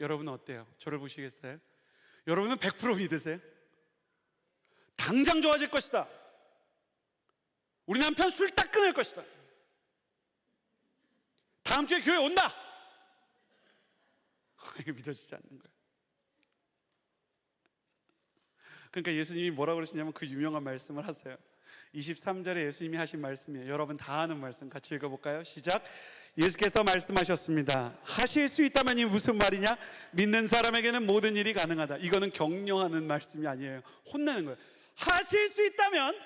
여러분은 어때요? 저를 보시겠어요? 여러분은 100% 믿으세요? 당장 좋아질 것이다. 우리 남편 술 딱 끊을 것이다. 다음 주에 교회 온다. 이게 믿어지지 않는 거예요. 그러니까 예수님이 뭐라고 그러시냐면 그 유명한 말씀을 하세요. 23절에 예수님이 하신 말씀이에요. 여러분 다 아는 말씀 같이 읽어볼까요? 시작. 예수께서 말씀하셨습니다. 하실 수 있다면 이 무슨 말이냐? 믿는 사람에게는 모든 일이 가능하다. 이거는 격려하는 말씀이 아니에요. 혼내는 거예요. 하실 수 있다면?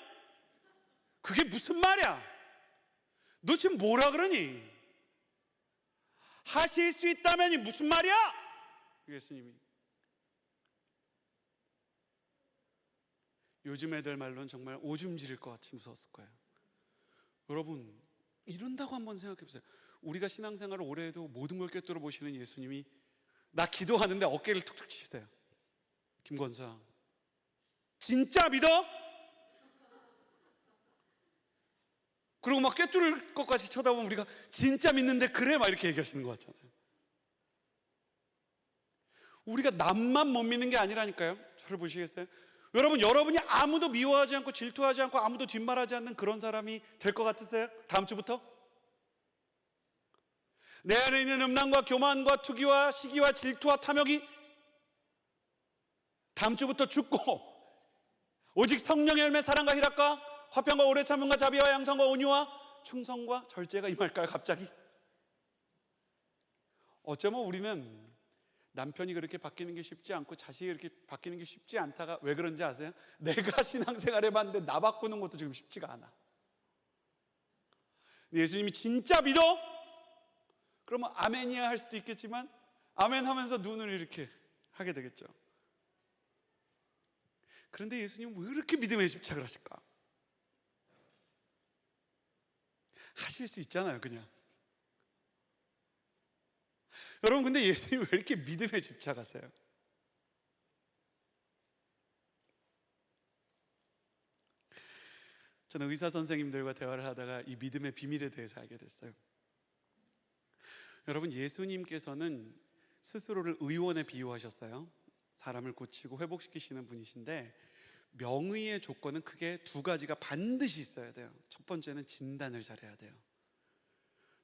그게 무슨 말이야? 너 지금 뭐라 그러니? 하실 수 있다면이 무슨 말이야? 예수님이. 요즘 애들 말로는 정말 오줌 지릴 것 같이 무서웠을 거예요. 여러분, 이런다고 한번 생각해 보세요. 우리가 신앙생활을 오래 해도 모든 걸 꿰뚫어 보시는 예수님이 나 기도하는데 어깨를 툭툭 치세요. 김권사, 진짜 믿어? 그리고 막 꿰뚫을 것까지 쳐다보면 우리가 진짜 믿는데 그래? 막 이렇게 얘기하시는 것 같잖아요. 우리가 남만 못 믿는 게 아니라니까요. 저를 보시겠어요? 여러분이 아무도 미워하지 않고 질투하지 않고 아무도 뒷말하지 않는 그런 사람이 될 것 같으세요? 다음 주부터? 내 안에 있는 음란과 교만과 투기와 시기와 질투와 탐욕이 다음 주부터 죽고 오직 성령의 열매 사랑과 희락과 화평과 오래 참음과 자비와 양성과 온유와 충성과 절제가 임할까요? 갑자기? 어쩌면 우리는 남편이 그렇게 바뀌는 게 쉽지 않고 자식이 그렇게 바뀌는 게 쉽지 않다가 왜 그런지 아세요? 내가 신앙생활 해봤는데 나 바꾸는 것도 지금 쉽지가 않아. 예수님이 진짜 믿어? 그러면 아멘이야 할 수도 있겠지만 아멘 하면서 눈을 이렇게 하게 되겠죠. 그런데 예수님은 왜 이렇게 믿음에 집착을 하실까? 하실 수 있잖아요, 그냥. 여러분, 근데 예수님이 왜 이렇게 믿음에 집착하세요? 저는 의사 선생님들과 대화를 하다가 이 믿음의 비밀에 대해서 알게 됐어요. 여러분, 예수님께서는 스스로를 의원에 비유하셨어요. 사람을 고치고 회복시키시는 분이신데, 명의의 조건은 크게 두 가지가 반드시 있어야 돼요. 첫 번째는 진단을 잘해야 돼요.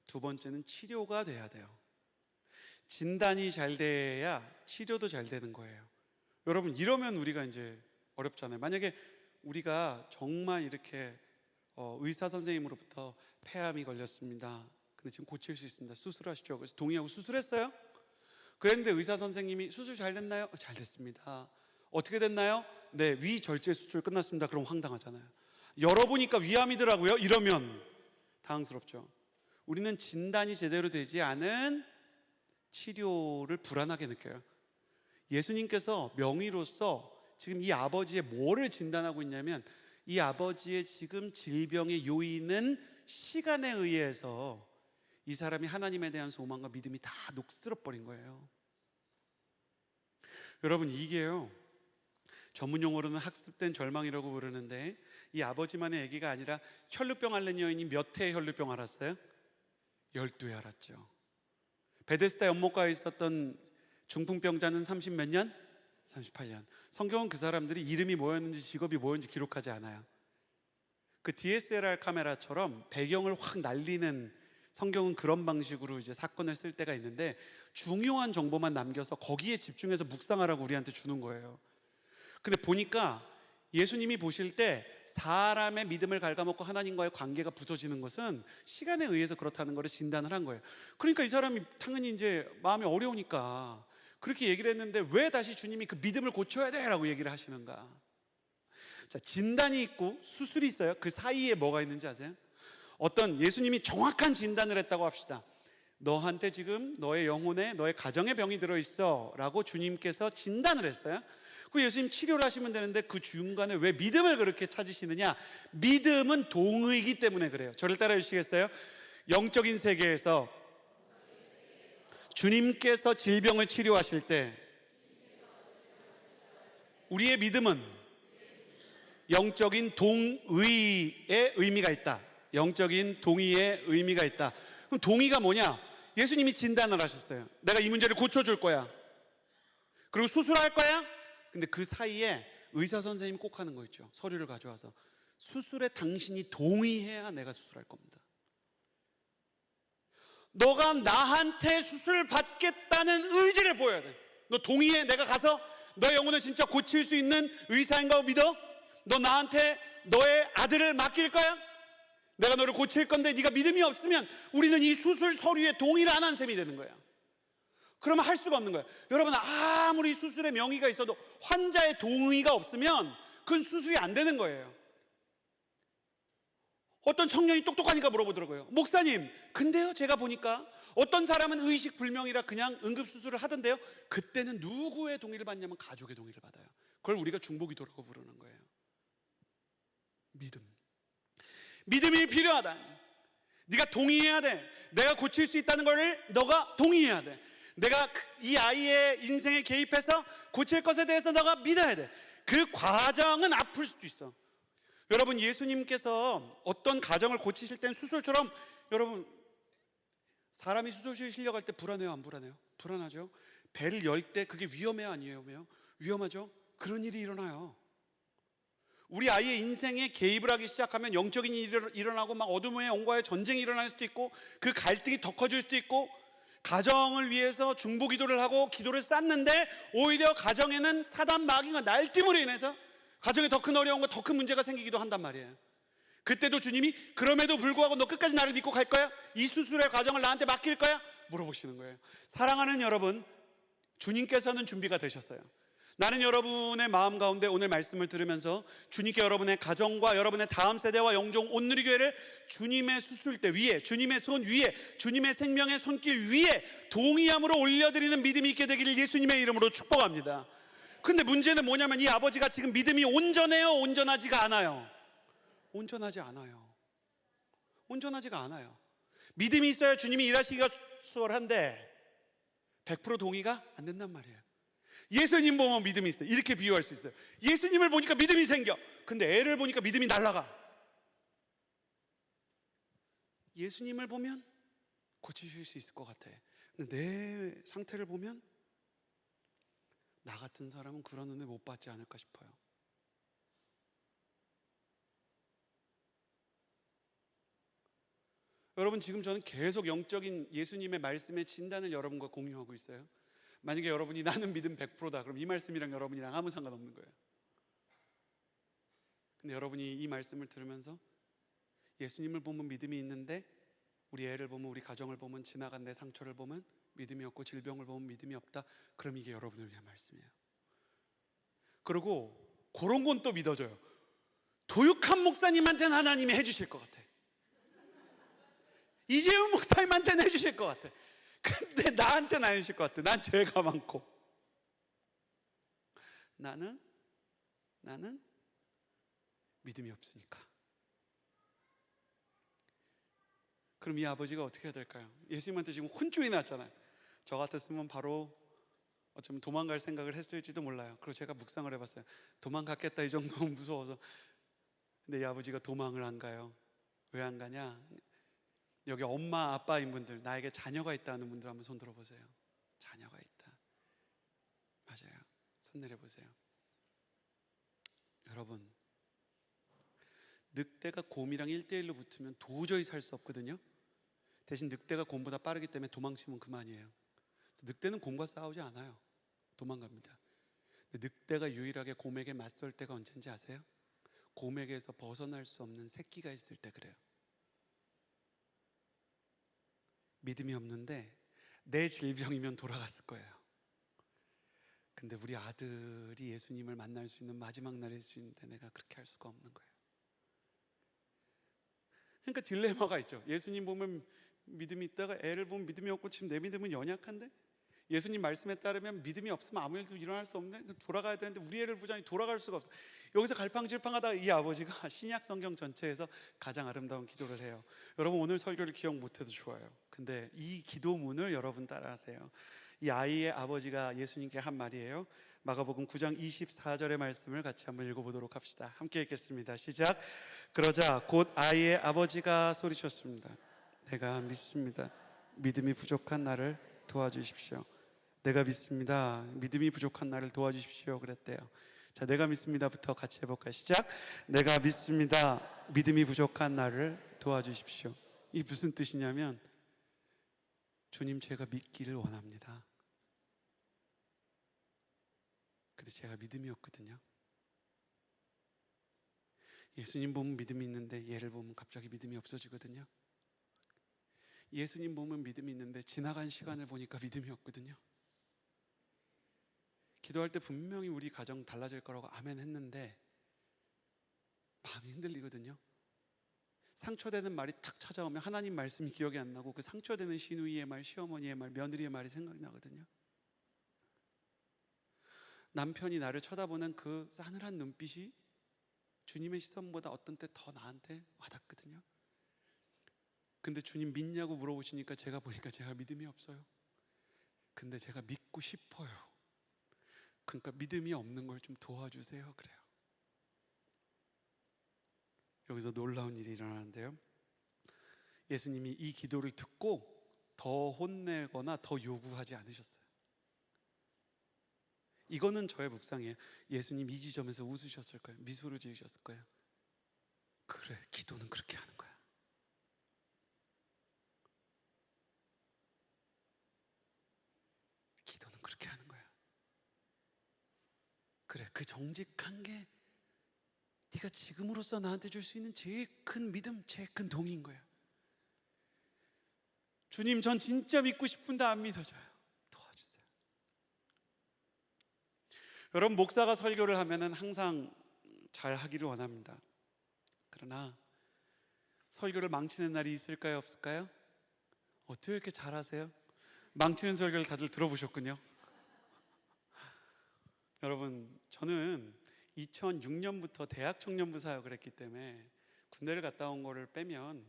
두 번째는 치료가 돼야 돼요. 진단이 잘 돼야 치료도 잘 되는 거예요. 여러분, 이러면 우리가 이제 어렵잖아요. 만약에 우리가 정말 이렇게 의사 선생님으로부터 폐암이 걸렸습니다. 근데 지금 고칠 수 있습니다. 수술하시죠. 그래서 동의하고 수술했어요. 그런데 의사 선생님이 수술 잘 됐나요? 잘 됐습니다. 어떻게 됐나요? 네, 위 절제 수술 끝났습니다. 그럼 황당하잖아요. 열어보니까 위암이더라고요. 이러면 당황스럽죠. 우리는 진단이 제대로 되지 않은 치료를 불안하게 느껴요. 예수님께서 명의로서 지금 이 아버지의 뭐를 진단하고 있냐면, 이 아버지의 지금 질병의 요인은 시간에 의해서 이 사람이 하나님에 대한 소망과 믿음이 다 녹슬어 버린 거예요. 여러분, 이게요, 전문 용어로는 학습된 절망이라고 부르는데, 이 아버지만의 얘기가 아니라 혈루병 앓는 여인이 몇 회의 혈루병 앓았어요? 12회 앓았죠. 베데스다 연못가에 있었던 중풍병자는 30 몇 년? 38년. 성경은 그 사람들이 이름이 뭐였는지 직업이 뭐였는지 기록하지 않아요. 그 DSLR 카메라처럼 배경을 확 날리는, 성경은 그런 방식으로 이제 사건을 쓸 때가 있는데, 중요한 정보만 남겨서 거기에 집중해서 묵상하라고 우리한테 주는 거예요. 근데 보니까 예수님이 보실 때 사람의 믿음을 갉아먹고 하나님과의 관계가 부서지는 것은 시간에 의해서 그렇다는 것을 진단을 한 거예요. 그러니까 이 사람이 당연히 이제 마음이 어려우니까 그렇게 얘기를 했는데, 왜 다시 주님이 그 믿음을 고쳐야 돼 라고 얘기를 하시는가? 자, 진단이 있고 수술이 있어요. 그 사이에 뭐가 있는지 아세요? 어떤 예수님이 정확한 진단을 했다고 합시다. 너한테 지금 너의 영혼에, 너의 가정에 병이 들어있어 라고 주님께서 진단을 했어요. 그 예수님 치료를 하시면 되는데, 그 중간에 왜 믿음을 그렇게 찾으시느냐? 믿음은 동의이기 때문에 그래요. 저를 따라해 주시겠어요? 영적인 세계에서 주님께서 질병을 치료하실 때 우리의 믿음은 영적인 동의의 의미가 있다. 영적인 동의의 의미가 있다. 그럼 동의가 뭐냐? 예수님이 진단을 하셨어요. 내가 이 문제를 고쳐줄 거야. 그리고 수술할 거야. 근데 그 사이에 의사 선생님이 꼭 하는 거 있죠. 서류를 가져와서 수술에 당신이 동의해야 내가 수술할 겁니다. 너가 나한테 수술 받겠다는 의지를 보여야 돼. 너 동의해? 내가 가서 너의 영혼을 진짜 고칠 수 있는 의사인가 믿어? 너 나한테 너의 아들을 맡길 거야? 내가 너를 고칠 건데 네가 믿음이 없으면 우리는 이 수술 서류에 동의를 안 한 셈이 되는 거야. 그러면 할 수가 없는 거야. 여러분, 아무리 수술의 명의가 있어도 환자의 동의가 없으면 그건 수술이 안 되는 거예요. 어떤 청년이 똑똑하니까 물어보더라고요. 목사님, 근데요, 제가 보니까 어떤 사람은 의식불명이라 그냥 응급수술을 하던데요, 그때는 누구의 동의를 받냐면 가족의 동의를 받아요. 그걸 우리가 중보기도라고 부르는 거예요. 믿음이 필요하다. 네가 동의해야 돼. 내가 고칠 수 있다는 걸 너가 동의해야 돼. 내가 이 아이의 인생에 개입해서 고칠 것에 대해서 너가 믿어야 돼. 그 과정은 아플 수도 있어. 여러분, 예수님께서 어떤 가정을 고치실 땐 수술처럼, 여러분, 사람이 수술실 실려갈 때 불안해요, 안 불안해요? 불안하죠. 배를 열 때 그게 위험해요, 안 위험해요? 위험하죠. 그런 일이 일어나요. 우리 아이의 인생에 개입을 하기 시작하면 영적인 일이 일어나고, 막 어둠의 영과의 전쟁이 일어날 수도 있고, 그 갈등이 더 커질 수도 있고, 가정을 위해서 중보기도를 하고 기도를 쌓는데 오히려 가정에는 사단 마귀가 날뛰므로 인해서 가정에 더 큰 어려움과 더 큰 문제가 생기기도 한단 말이에요. 그때도 주님이 그럼에도 불구하고 너 끝까지 나를 믿고 갈 거야? 이 수술의 과정을 나한테 맡길 거야? 물어보시는 거예요. 사랑하는 여러분, 주님께서는 준비가 되셨어요. 나는 여러분의 마음 가운데 오늘 말씀을 들으면서 주님께 여러분의 가정과 여러분의 다음 세대와 영종 온누리교회를 주님의 수술대 위에, 주님의 손 위에, 주님의 생명의 손길 위에 동의함으로 올려드리는 믿음이 있게 되기를 예수님의 이름으로 축복합니다. 근데 문제는 뭐냐면, 이 아버지가 지금 믿음이 온전해요, 온전하지가 않아요? 온전하지 않아요. 온전하지가 않아요. 믿음이 있어야 주님이 일하시기가 수월한데 100% 동의가 안 된단 말이에요. 예수님 보면 믿음이 있어요. 이렇게 비유할 수 있어요. 예수님을 보니까 믿음이 생겨. 근데 애를 보니까 믿음이 날아가. 예수님을 보면 고치실 수 있을 것 같아. 근데 내 상태를 보면 나 같은 사람은 그런 은혜 못 받지 않을까 싶어요. 여러분, 지금 저는 계속 영적인 예수님의 말씀의 진단을 여러분과 공유하고 있어요. 만약에 여러분이 나는 믿음 100%다, 그럼 이 말씀이랑 여러분이랑 아무 상관없는 거예요. 근데 여러분이 이 말씀을 들으면서 예수님을 보면 믿음이 있는데 우리 애를 보면, 우리 가정을 보면, 지나간 내 상처를 보면 믿음이 없고, 질병을 보면 믿음이 없다, 그럼 이게 여러분을 위한 말씀이에요. 그리고 그런 건 또 믿어져요. 도육한 목사님한테는 하나님이 해주실 것 같아. 이재훈 목사님한테는 해주실 것 같아. 근데 나한테는 안 해주실 것 같아. 난 죄가 많고, 나는 믿음이 없으니까. 그럼 이 아버지가 어떻게 해야 될까요? 예수님한테 지금 혼쭐이 났잖아요. 저 같았으면 바로 어쩌면 도망갈 생각을 했을지도 몰라요. 그리고 제가 묵상을 해봤어요. 도망갔겠다, 이 정도면 무서워서. 근데 이 아버지가 도망을 안 가요. 왜 안 가냐? 여기 엄마 아빠인 분들, 나에게 자녀가 있다는 분들 한번 손 들어보세요. 자녀가 있다. 맞아요. 손 내려보세요. 여러분, 늑대가 곰이랑 1대1로 붙으면 도저히 살 수 없거든요. 대신 늑대가 곰보다 빠르기 때문에 도망치면 그만이에요. 늑대는 곰과 싸우지 않아요. 도망갑니다. 근데 늑대가 유일하게 곰에게 맞설 때가 언제인지 아세요? 곰에게서 벗어날 수 없는 새끼가 있을 때 그래요. 믿음이 없는데 내 질병이면 돌아갔을 거예요. 근데 우리 아들이 예수님을 만날 수 있는 마지막 날일 수 있는데 내가 그렇게 할 수가 없는 거예요. 그러니까 딜레마가 있죠. 예수님 보면 믿음이 있다가 애를 보면 믿음이 없고, 지금 내 믿음은 연약한데 예수님 말씀에 따르면 믿음이 없으면 아무 일도 일어날 수 없네. 돌아가야 되는데 우리 애를 보자니 돌아갈 수가 없어. 여기서 갈팡질팡하다가 이 아버지가 신약 성경 전체에서 가장 아름다운 기도를 해요. 여러분, 오늘 설교를 기억 못해도 좋아요. 근데 이 기도문을 여러분 따라하세요. 이 아이의 아버지가 예수님께 한 말이에요. 마가복음 9장 24절의 말씀을 같이 한번 읽어보도록 합시다. 함께 읽겠습니다. 시작. 그러자 곧 아이의 아버지가 소리쳤습니다. 내가 믿습니다. 믿음이 부족한 나를 도와주십시오. 내가 믿습니다. 믿음이 부족한 나를 도와주십시오. 그랬대요. 자, 내가 믿습니다부터 같이 해볼까요? 시작. 내가 믿습니다. 믿음이 부족한 나를 도와주십시오. 이 무슨 뜻이냐면, 주님, 제가 믿기를 원합니다. 근데 제가 믿음이 없거든요. 예수님 보면 믿음이 있는데 얘를 보면 갑자기 믿음이 없어지거든요. 예수님 보면 믿음이 있는데 지나간 시간을 보니까 믿음이 없거든요. 기도할 때 분명히 우리 가정 달라질 거라고 아멘 했는데 마음이 흔들리거든요. 상처되는 말이 탁 찾아오면 하나님 말씀이 기억이 안 나고, 그 상처되는 시누이의 말, 시어머니의 말, 며느리의 말이 생각이 나거든요. 남편이 나를 쳐다보는 그 싸늘한 눈빛이 주님의 시선보다 어떤 때 더 나한테 와닿거든요. 근데 주님 믿냐고 물어보시니까 제가 보니까 제가 믿음이 없어요. 근데 제가 믿고 싶어요. 그러니까 믿음이 없는 걸 좀 도와주세요. 그래요. 여기서 놀라운 일이 일어나는데요. 예수님이 이 기도를 듣고 더 혼내거나 더 요구하지 않으셨어요. 이거는 저의 묵상이에요. 예수님 이 지점에서 웃으셨을 거예요. 미소를 지으셨을 거예요. 그래, 기도는 그렇게 하는 거야. 기도는 그렇게 하는 거야. 그래, 그 정직한 게 네가 지금으로서 나한테 줄 수 있는 제일 큰 믿음, 제일 큰 동의인 거야. 주님, 전 진짜 믿고 싶은데 안 믿어져요. 도와주세요. 여러분, 목사가 설교를 하면은 항상 잘 하기를 원합니다. 그러나 설교를 망치는 날이 있을까요, 없을까요? 어떻게 이렇게 잘하세요? 망치는 설교를 다들 들어보셨군요. 여러분, 저는 2006년부터 대학 청년부 사역을 했기 때문에 군대를 갔다 온 거를 빼면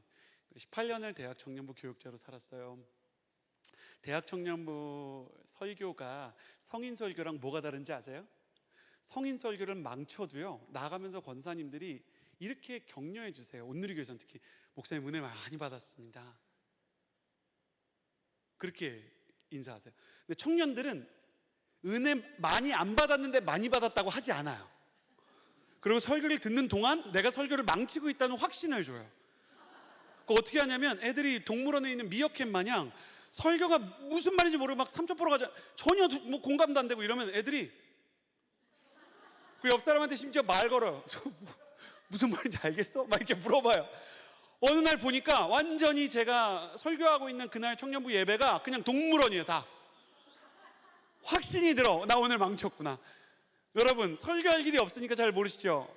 18년을 대학 청년부 교육자로 살았어요. 대학 청년부 설교가 성인 설교랑 뭐가 다른지 아세요? 성인 설교를 망쳐도요, 나가면서 권사님들이 이렇게 격려해 주세요. 온누리교회에서는 특히 목사님 은혜 많이 받았습니다. 그렇게 인사하세요. 근데 청년들은 은혜 많이 안 받았는데 많이 받았다고 하지 않아요. 그리고 설교를 듣는 동안 내가 설교를 망치고 있다는 확신을 줘요. 그거 어떻게 하냐면 애들이 동물원에 있는 미어캣 마냥 설교가 무슨 말인지 모르고 막 삼촌 보러 가자, 전혀 뭐 공감도 안 되고 이러면 애들이 그 옆 사람한테 심지어 말 걸어요. 무슨 말인지 알겠어? 막 이렇게 물어봐요. 어느 날 보니까 완전히 제가 설교하고 있는 그날 청년부 예배가 그냥 동물원이에요. 다 확신이 들어. 나 오늘 망쳤구나. 여러분, 설교할 일이 없으니까 잘 모르시죠?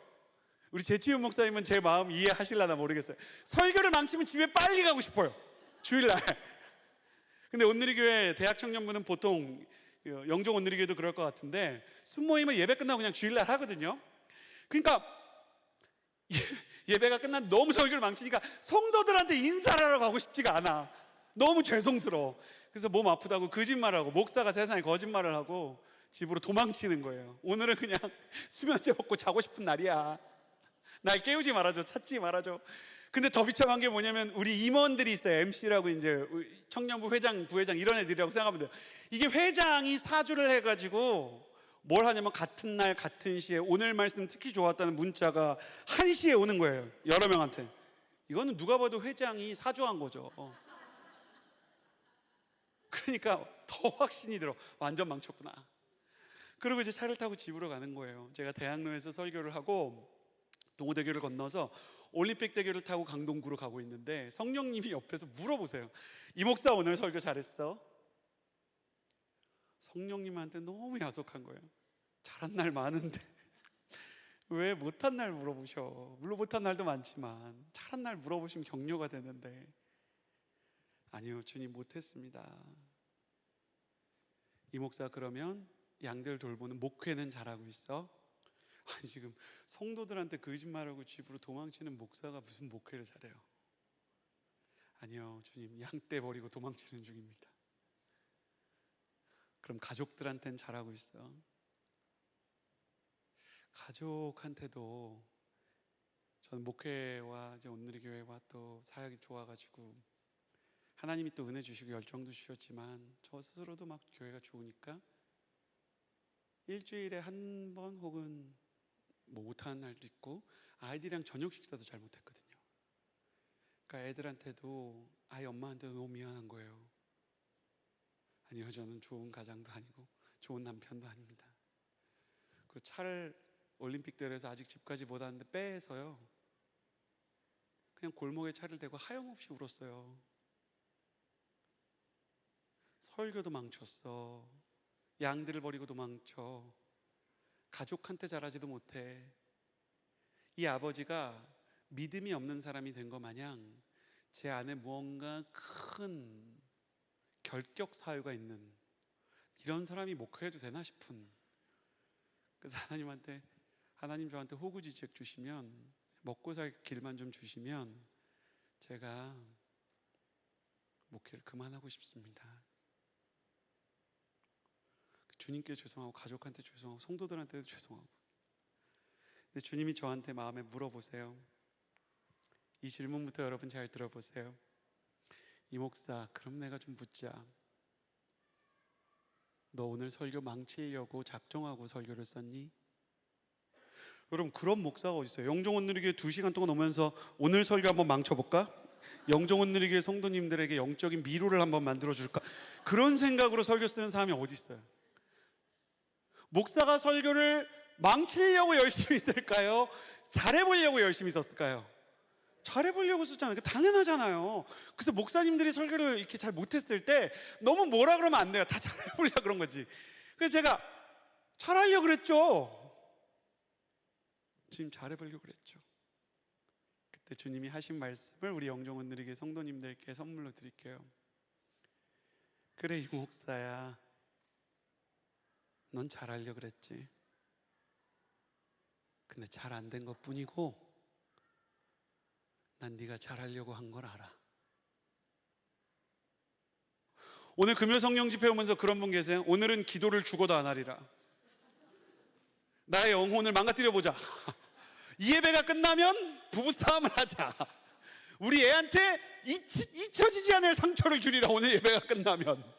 우리 재치윤 목사님은 제 마음 이해하실라나 모르겠어요. 설교를 망치면 집에 빨리 가고 싶어요, 주일날. 근데 온누리교회 대학 청년부는 보통, 영종 온누리교회도 그럴 것 같은데, 순모임을 예배 끝나고 그냥 주일날 하거든요. 그러니까 예배가 끝난 너무 설교를 망치니까 성도들한테 인사를 하러 가고 싶지가 않아. 너무 죄송스러워. 그래서 몸 아프다고 거짓말하고, 목사가 세상에 거짓말을 하고 집으로 도망치는 거예요. 오늘은 그냥 수면제 먹고 자고 싶은 날이야. 날 깨우지 말아줘, 찾지 말아줘. 근데 더 비참한 게 뭐냐면 우리 임원들이 있어요. MC라고 이제 청년부 회장, 부회장 이런 애들이라고 생각하면 돼요. 이게 회장이 사주를 해가지고 뭘 하냐면 같은 날 같은 시에 오늘 말씀 특히 좋았다는 문자가 1시에 오는 거예요, 여러 명한테. 이거는 누가 봐도 회장이 사주한 거죠. 그러니까 더 확신이 들어. 완전 망쳤구나. 그리고 이제 차를 타고 집으로 가는 거예요. 제가 대학로에서 설교를 하고 동호대교를 건너서 올림픽대교를 타고 강동구로 가고 있는데 성령님이 옆에서 물어보세요. 이 목사 오늘 설교 잘했어? 성령님한테 너무 야속한 거예요. 잘한 날 많은데 왜 못한 날 물어보셔? 물론 못한 날도 많지만 잘한 날 물어보시면 격려가 되는데. 아니요, 주님 못했습니다. 이 목사 그러면 양들 돌보는 목회는 잘하고 있어? 아니, 지금 성도들한테 거짓말하고 집으로 도망치는 목사가 무슨 목회를 잘해요? 아니요, 주님 양떼 버리고 도망치는 중입니다. 그럼 가족들한테는 잘하고 있어? 가족한테도 저는 목회와 이제 온누리교회와 또 사역이 좋아가지고 하나님이 또 은혜 주시고 열정도 주셨지만 저 스스로도 막 교회가 좋으니까 일주일에 한 번 혹은 뭐 못하는 날도 있고 아이들이랑 저녁 식사도 잘 못했거든요. 그러니까 애들한테도 아이 엄마한테도 너무 미안한 거예요. 아니요, 저는 좋은 가장도 아니고 좋은 남편도 아닙니다. 그 차를 올림픽대로에서 아직 집까지 못 왔는데 빼서요, 그냥 골목에 차를 대고 하염없이 울었어요. 설교도 망쳤어. 양들을 버리고 도망쳐. 가족한테 잘하지도 못해. 이 아버지가 믿음이 없는 사람이 된 것 마냥 제 안에 무언가 큰 결격 사유가 있는 이런 사람이 목회해도 되나 싶은. 그래서 하나님한테, 하나님 저한테 호구지책 주시면, 먹고 살 길만 좀 주시면 제가 목회를 그만하고 싶습니다. 주님께 죄송하고 가족한테 죄송하고 성도들한테도 죄송하고. 근데 주님이 저한테 마음에 물어보세요. 이 질문부터 여러분 잘 들어보세요. 이 목사, 그럼 내가 좀 묻자. 너 오늘 설교 망치려고 작정하고 설교를 썼니? 여러분, 그런 목사가 어디 있어요? 영종 온누리교회 2시간 동안 오면서 오늘 설교 한번 망쳐볼까? 영종 온누리교회 성도님들에게 영적인 미로를 한번 만들어줄까? 그런 생각으로 설교 쓰는 사람이 어디 있어요? 목사가 설교를 망치려고 열심히 쓸까요? 잘해보려고 열심히 썼을까요? 잘해보려고 썼잖아요. 당연하잖아요. 그래서 목사님들이 설교를 이렇게 잘 못했을 때 너무 뭐라 그러면 안 돼요. 다 잘해보려고 그런 거지. 그래서 제가 잘하려고 그랬죠. 주님 잘해보려고 그랬죠. 그때 주님이 하신 말씀을 우리 영종 온누리교회 성도님들께 선물로 드릴게요. 그래, 이 목사야, 넌 잘하려고 그랬지. 근데 잘 안 된 것 뿐이고 난 네가 잘하려고 한 걸 알아. 오늘 금요 성령 집회 오면서 그런 분 계세요? 오늘은 기도를 죽어도 안 하리라. 나의 영혼을 망가뜨려보자. 이 예배가 끝나면 부부싸움을 하자. 우리 애한테 잊혀지지 않을 상처를 주리라. 오늘 예배가 끝나면.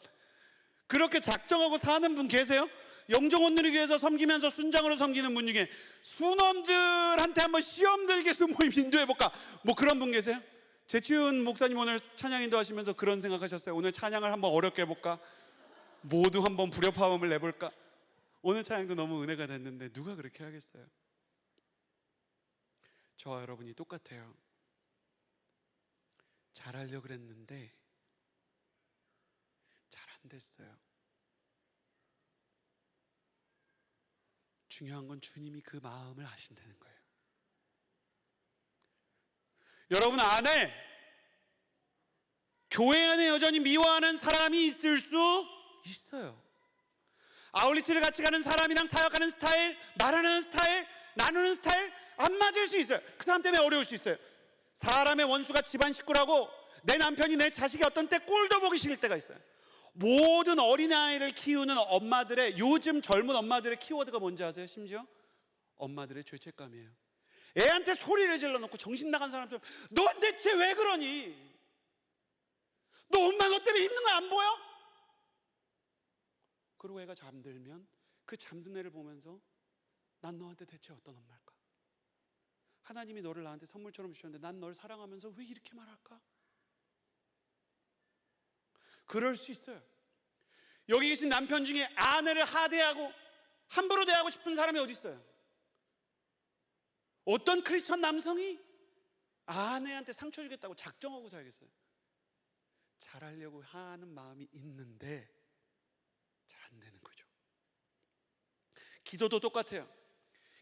그렇게 작정하고 사는 분 계세요? 영정원 누리기 위해서 섬기면서 순장으로 섬기는 분 중에 순원들한테 한번 시험 들게 순모임 인도해볼까? 뭐 그런 분 계세요? 재치훈 목사님 오늘 찬양 인도하시면서 그런 생각하셨어요? 오늘 찬양을 한번 어렵게 해볼까? 모두 한번 불협화음을 내볼까? 오늘 찬양도 너무 은혜가 됐는데 누가 그렇게 하겠어요? 저와 여러분이 똑같아요. 잘하려고 그랬는데 잘 안 됐어요. 중요한 건 주님이 그 마음을 아신다는 거예요. 여러분 안에, 교회 안에 여전히 미워하는 사람이 있을 수 있어요. 아울리치를 같이 가는 사람이랑 사역하는 스타일, 말하는 스타일, 나누는 스타일 안 맞을 수 있어요. 그 사람 때문에 어려울 수 있어요. 사람의 원수가 집안 식구라고 내 남편이 내 자식이 어떤 때 꼴도 보기 싫을 때가 있어요. 모든 어린아이를 키우는 엄마들의, 요즘 젊은 엄마들의 키워드가 뭔지 아세요? 심지어 엄마들의 죄책감이에요. 애한테 소리를 질러놓고 정신 나간 사람처럼 넌 대체 왜 그러니? 너 엄마 너 때문에 힘든 거 안 보여? 그리고 애가 잠들면 그 잠든 애를 보면서 난 너한테 대체 어떤 엄마일까? 하나님이 너를 나한테 선물처럼 주셨는데 난 널 사랑하면서 왜 이렇게 말할까? 그럴 수 있어요. 여기 계신 남편 중에 아내를 하대하고 함부로 대하고 싶은 사람이 어디 있어요? 어떤 크리스천 남성이 아내한테 상처 주겠다고 작정하고 살겠어요? 잘하려고 하는 마음이 있는데 잘 안 되는 거죠. 기도도 똑같아요.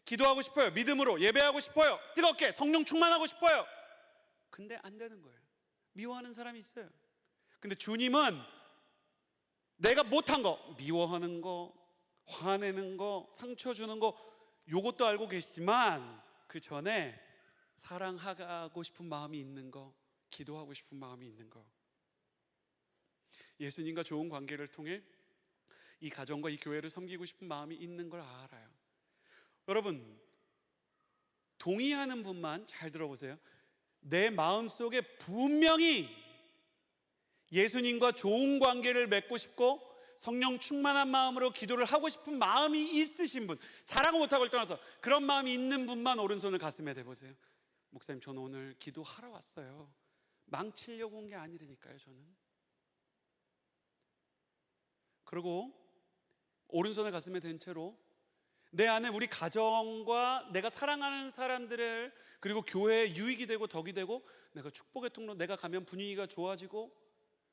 기도하고 싶어요. 믿음으로 예배하고 싶어요. 뜨겁게 성령 충만하고 싶어요. 근데 안 되는 거예요. 미워하는 사람이 있어요. 근데 주님은 내가 못한 거, 미워하는 거, 화내는 거, 상처 주는 거, 요것도 알고 계시지만 그 전에 사랑하고 싶은 마음이 있는 거, 기도하고 싶은 마음이 있는 거, 예수님과 좋은 관계를 통해 이 가정과 이 교회를 섬기고 싶은 마음이 있는 걸 알아요. 여러분, 동의하는 분만 잘 들어보세요. 내 마음속에 분명히 예수님과 좋은 관계를 맺고 싶고 성령 충만한 마음으로 기도를 하고 싶은 마음이 있으신 분, 잘하고 못하고를 떠나서 그런 마음이 있는 분만 오른손을 가슴에 대보세요. 목사님, 저는 오늘 기도하러 왔어요. 망치려고 온 게 아니라니까요. 저는. 그리고 오른손을 가슴에 댄 채로 내 안에 우리 가정과 내가 사랑하는 사람들을, 그리고 교회에 유익이 되고 덕이 되고 내가 축복의 통로, 내가 가면 분위기가 좋아지고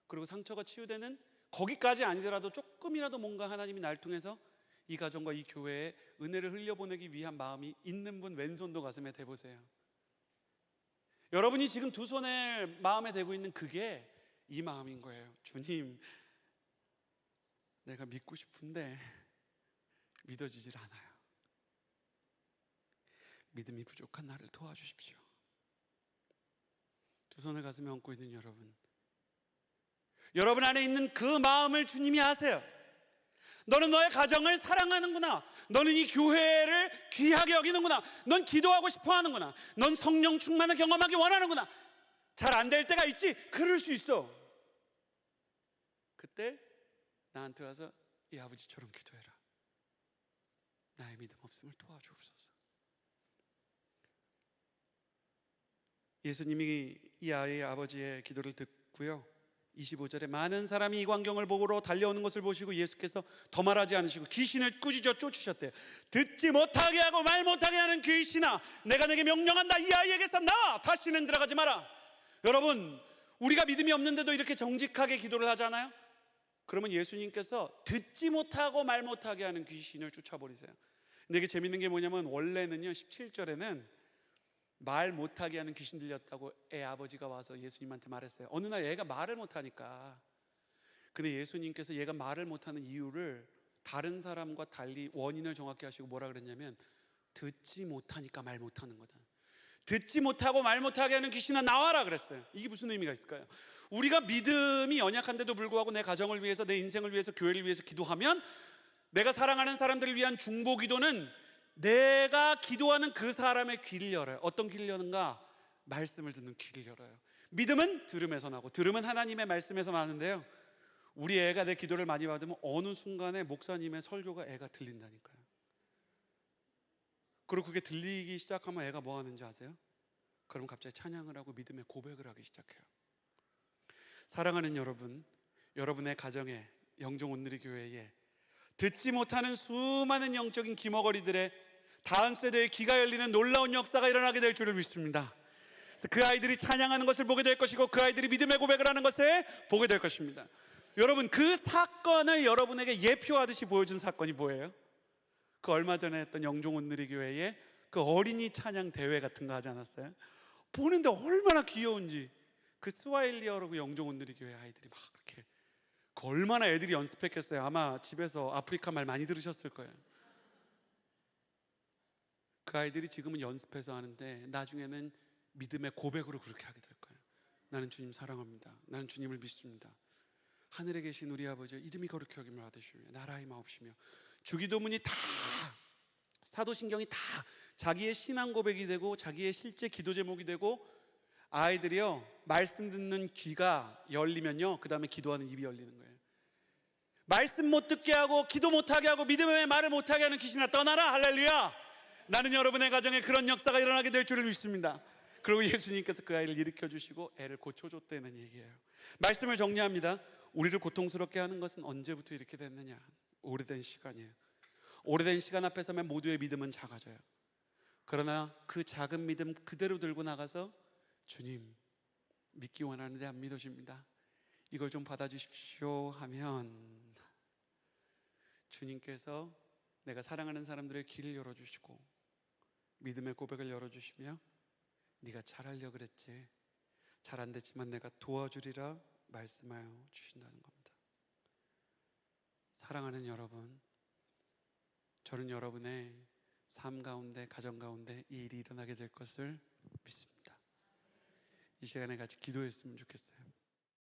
그리고 상처가 치유되는, 거기까지 아니더라도 조금이라도 뭔가 하나님이 날 통해서 이 가정과 이 교회에 은혜를 흘려보내기 위한 마음이 있는 분 왼손도 가슴에 대보세요. 여러분이 지금 두 손을 마음에 대고 있는 그게 이 마음인 거예요. 주님, 내가 믿고 싶은데 믿어지질 않아요. 믿음이 부족한 나를 도와주십시오. 두 손을 가슴에 얹고 있는 여러분, 여러분 안에 있는 그 마음을 주님이 아세요. 너는 너의 가정을 사랑하는구나. 너는 이 교회를 귀하게 여기는구나. 넌 기도하고 싶어 하는구나. 넌 성령 충만을 경험하기 원하는구나. 잘 안 될 때가 있지? 그럴 수 있어. 그때 나한테 와서 이 아버지처럼 기도해라. 나의 믿음 없음을 도와주옵소서. 예수님이 이 아이의 아버지의 기도를 듣고요, 25절에 많은 사람이 이 광경을 보러 달려오는 것을 보시고 예수께서 더 말하지 않으시고 귀신을 꾸짖어 쫓으셨대요. 듣지 못하게 하고 말 못하게 하는 귀신아, 내가 내게 명령한다. 이 아이에게서 나와, 다시는 들어가지 마라. 여러분, 우리가 믿음이 없는데도 이렇게 정직하게 기도를 하잖아요. 그러면 예수님께서 듣지 못하고 말 못하게 하는 귀신을 쫓아버리세요. 근데 이게 재밌는 게 뭐냐면, 원래는요 17절에는 말 못하게 하는 귀신 들렸다고 애 아버지가 와서 예수님한테 말했어요. 어느 날 얘가 말을 못하니까. 근데 예수님께서 얘가 말을 못하는 이유를 다른 사람과 달리 원인을 정확히 하시고 뭐라 그랬냐면, 듣지 못하니까 말 못하는 거다. 듣지 못하고 말 못하게 하는 귀신아 나와라 그랬어요. 이게 무슨 의미가 있을까요? 우리가 믿음이 연약한데도 불구하고 내 가정을 위해서, 내 인생을 위해서, 교회를 위해서 기도하면, 내가 사랑하는 사람들을 위한 중보 기도는 내가 기도하는 그 사람의 귀를 열어요. 어떤 귀를 여는가? 말씀을 듣는 귀를 열어요. 믿음은 들음에서 나고, 들음은 하나님의 말씀에서 나는데요, 우리 애가 내 기도를 많이 받으면 어느 순간에 목사님의 설교가 애가 들린다니까요. 그리고 그게 들리기 시작하면 애가 뭐 하는지 아세요? 그럼 갑자기 찬양을 하고 믿음의 고백을 하기 시작해요. 사랑하는 여러분, 여러분의 가정에, 영종 온누리 교회에 듣지 못하는 수많은 영적인 기머거리들의 다음 세대의 귀가 열리는 놀라운 역사가 일어나게 될 줄을 믿습니다. 그래서 그 아이들이 찬양하는 것을 보게 될 것이고, 그 아이들이 믿음의 고백을 하는 것을 보게 될 것입니다. 여러분, 그 사건을 여러분에게 예표하듯이 보여준 사건이 뭐예요? 그 얼마 전에 했던 영종 온누리 교회에 그 어린이 찬양 대회 같은 거 하지 않았어요? 보는데 얼마나 귀여운지. 그 스와힐리어로 그 영종 온누리 교회 아이들이 막 그렇게, 그 얼마나 애들이 연습했겠어요. 아마 집에서 아프리카 말 많이 들으셨을 거예요. 그 아이들이 지금은 연습해서 하는데 나중에는 믿음의 고백으로 그렇게 하게 될 거예요. 나는 주님 사랑합니다. 나는 주님을 믿습니다. 하늘에 계신 우리 아버지 이름이 거룩히 여김을 받으시며 나라의 마옵시며. 주기도문이 다, 사도신경이 다 자기의 신앙 고백이 되고 자기의 실제 기도 제목이 되고, 아이들이요 말씀 듣는 귀가 열리면요 그 다음에 기도하는 입이 열리는 거예요. 말씀 못 듣게 하고 기도 못하게 하고 믿음의 말을 못하게 하는 귀신아 떠나라. 할렐루야. 나는 여러분의 가정에 그런 역사가 일어나게 될 줄을 믿습니다. 그리고 예수님께서 그 아이를 일으켜 주시고 애를 고쳐줬다는 얘기예요. 말씀을 정리합니다. 우리를 고통스럽게 하는 것은 언제부터 이렇게 됐느냐? 오래된 시간이에요. 오래된 시간 앞에 서면 모두의 믿음은 작아져요. 그러나 그 작은 믿음 그대로 들고 나가서 주님 믿기 원하는데 안 믿어집니다, 이걸 좀 받아주십시오 하면 주님께서 내가 사랑하는 사람들의 길을 열어주시고 믿음의 고백을 열어주시며 네가 잘하려고 그랬지, 잘 안 됐지만 내가 도와주리라 말씀하여 주신다는 겁니다. 사랑하는 여러분, 저는 여러분의 삶 가운데, 가정 가운데 이 일이 일어나게 될 것을 믿습니다. 이 시간에 같이 기도했으면 좋겠어요.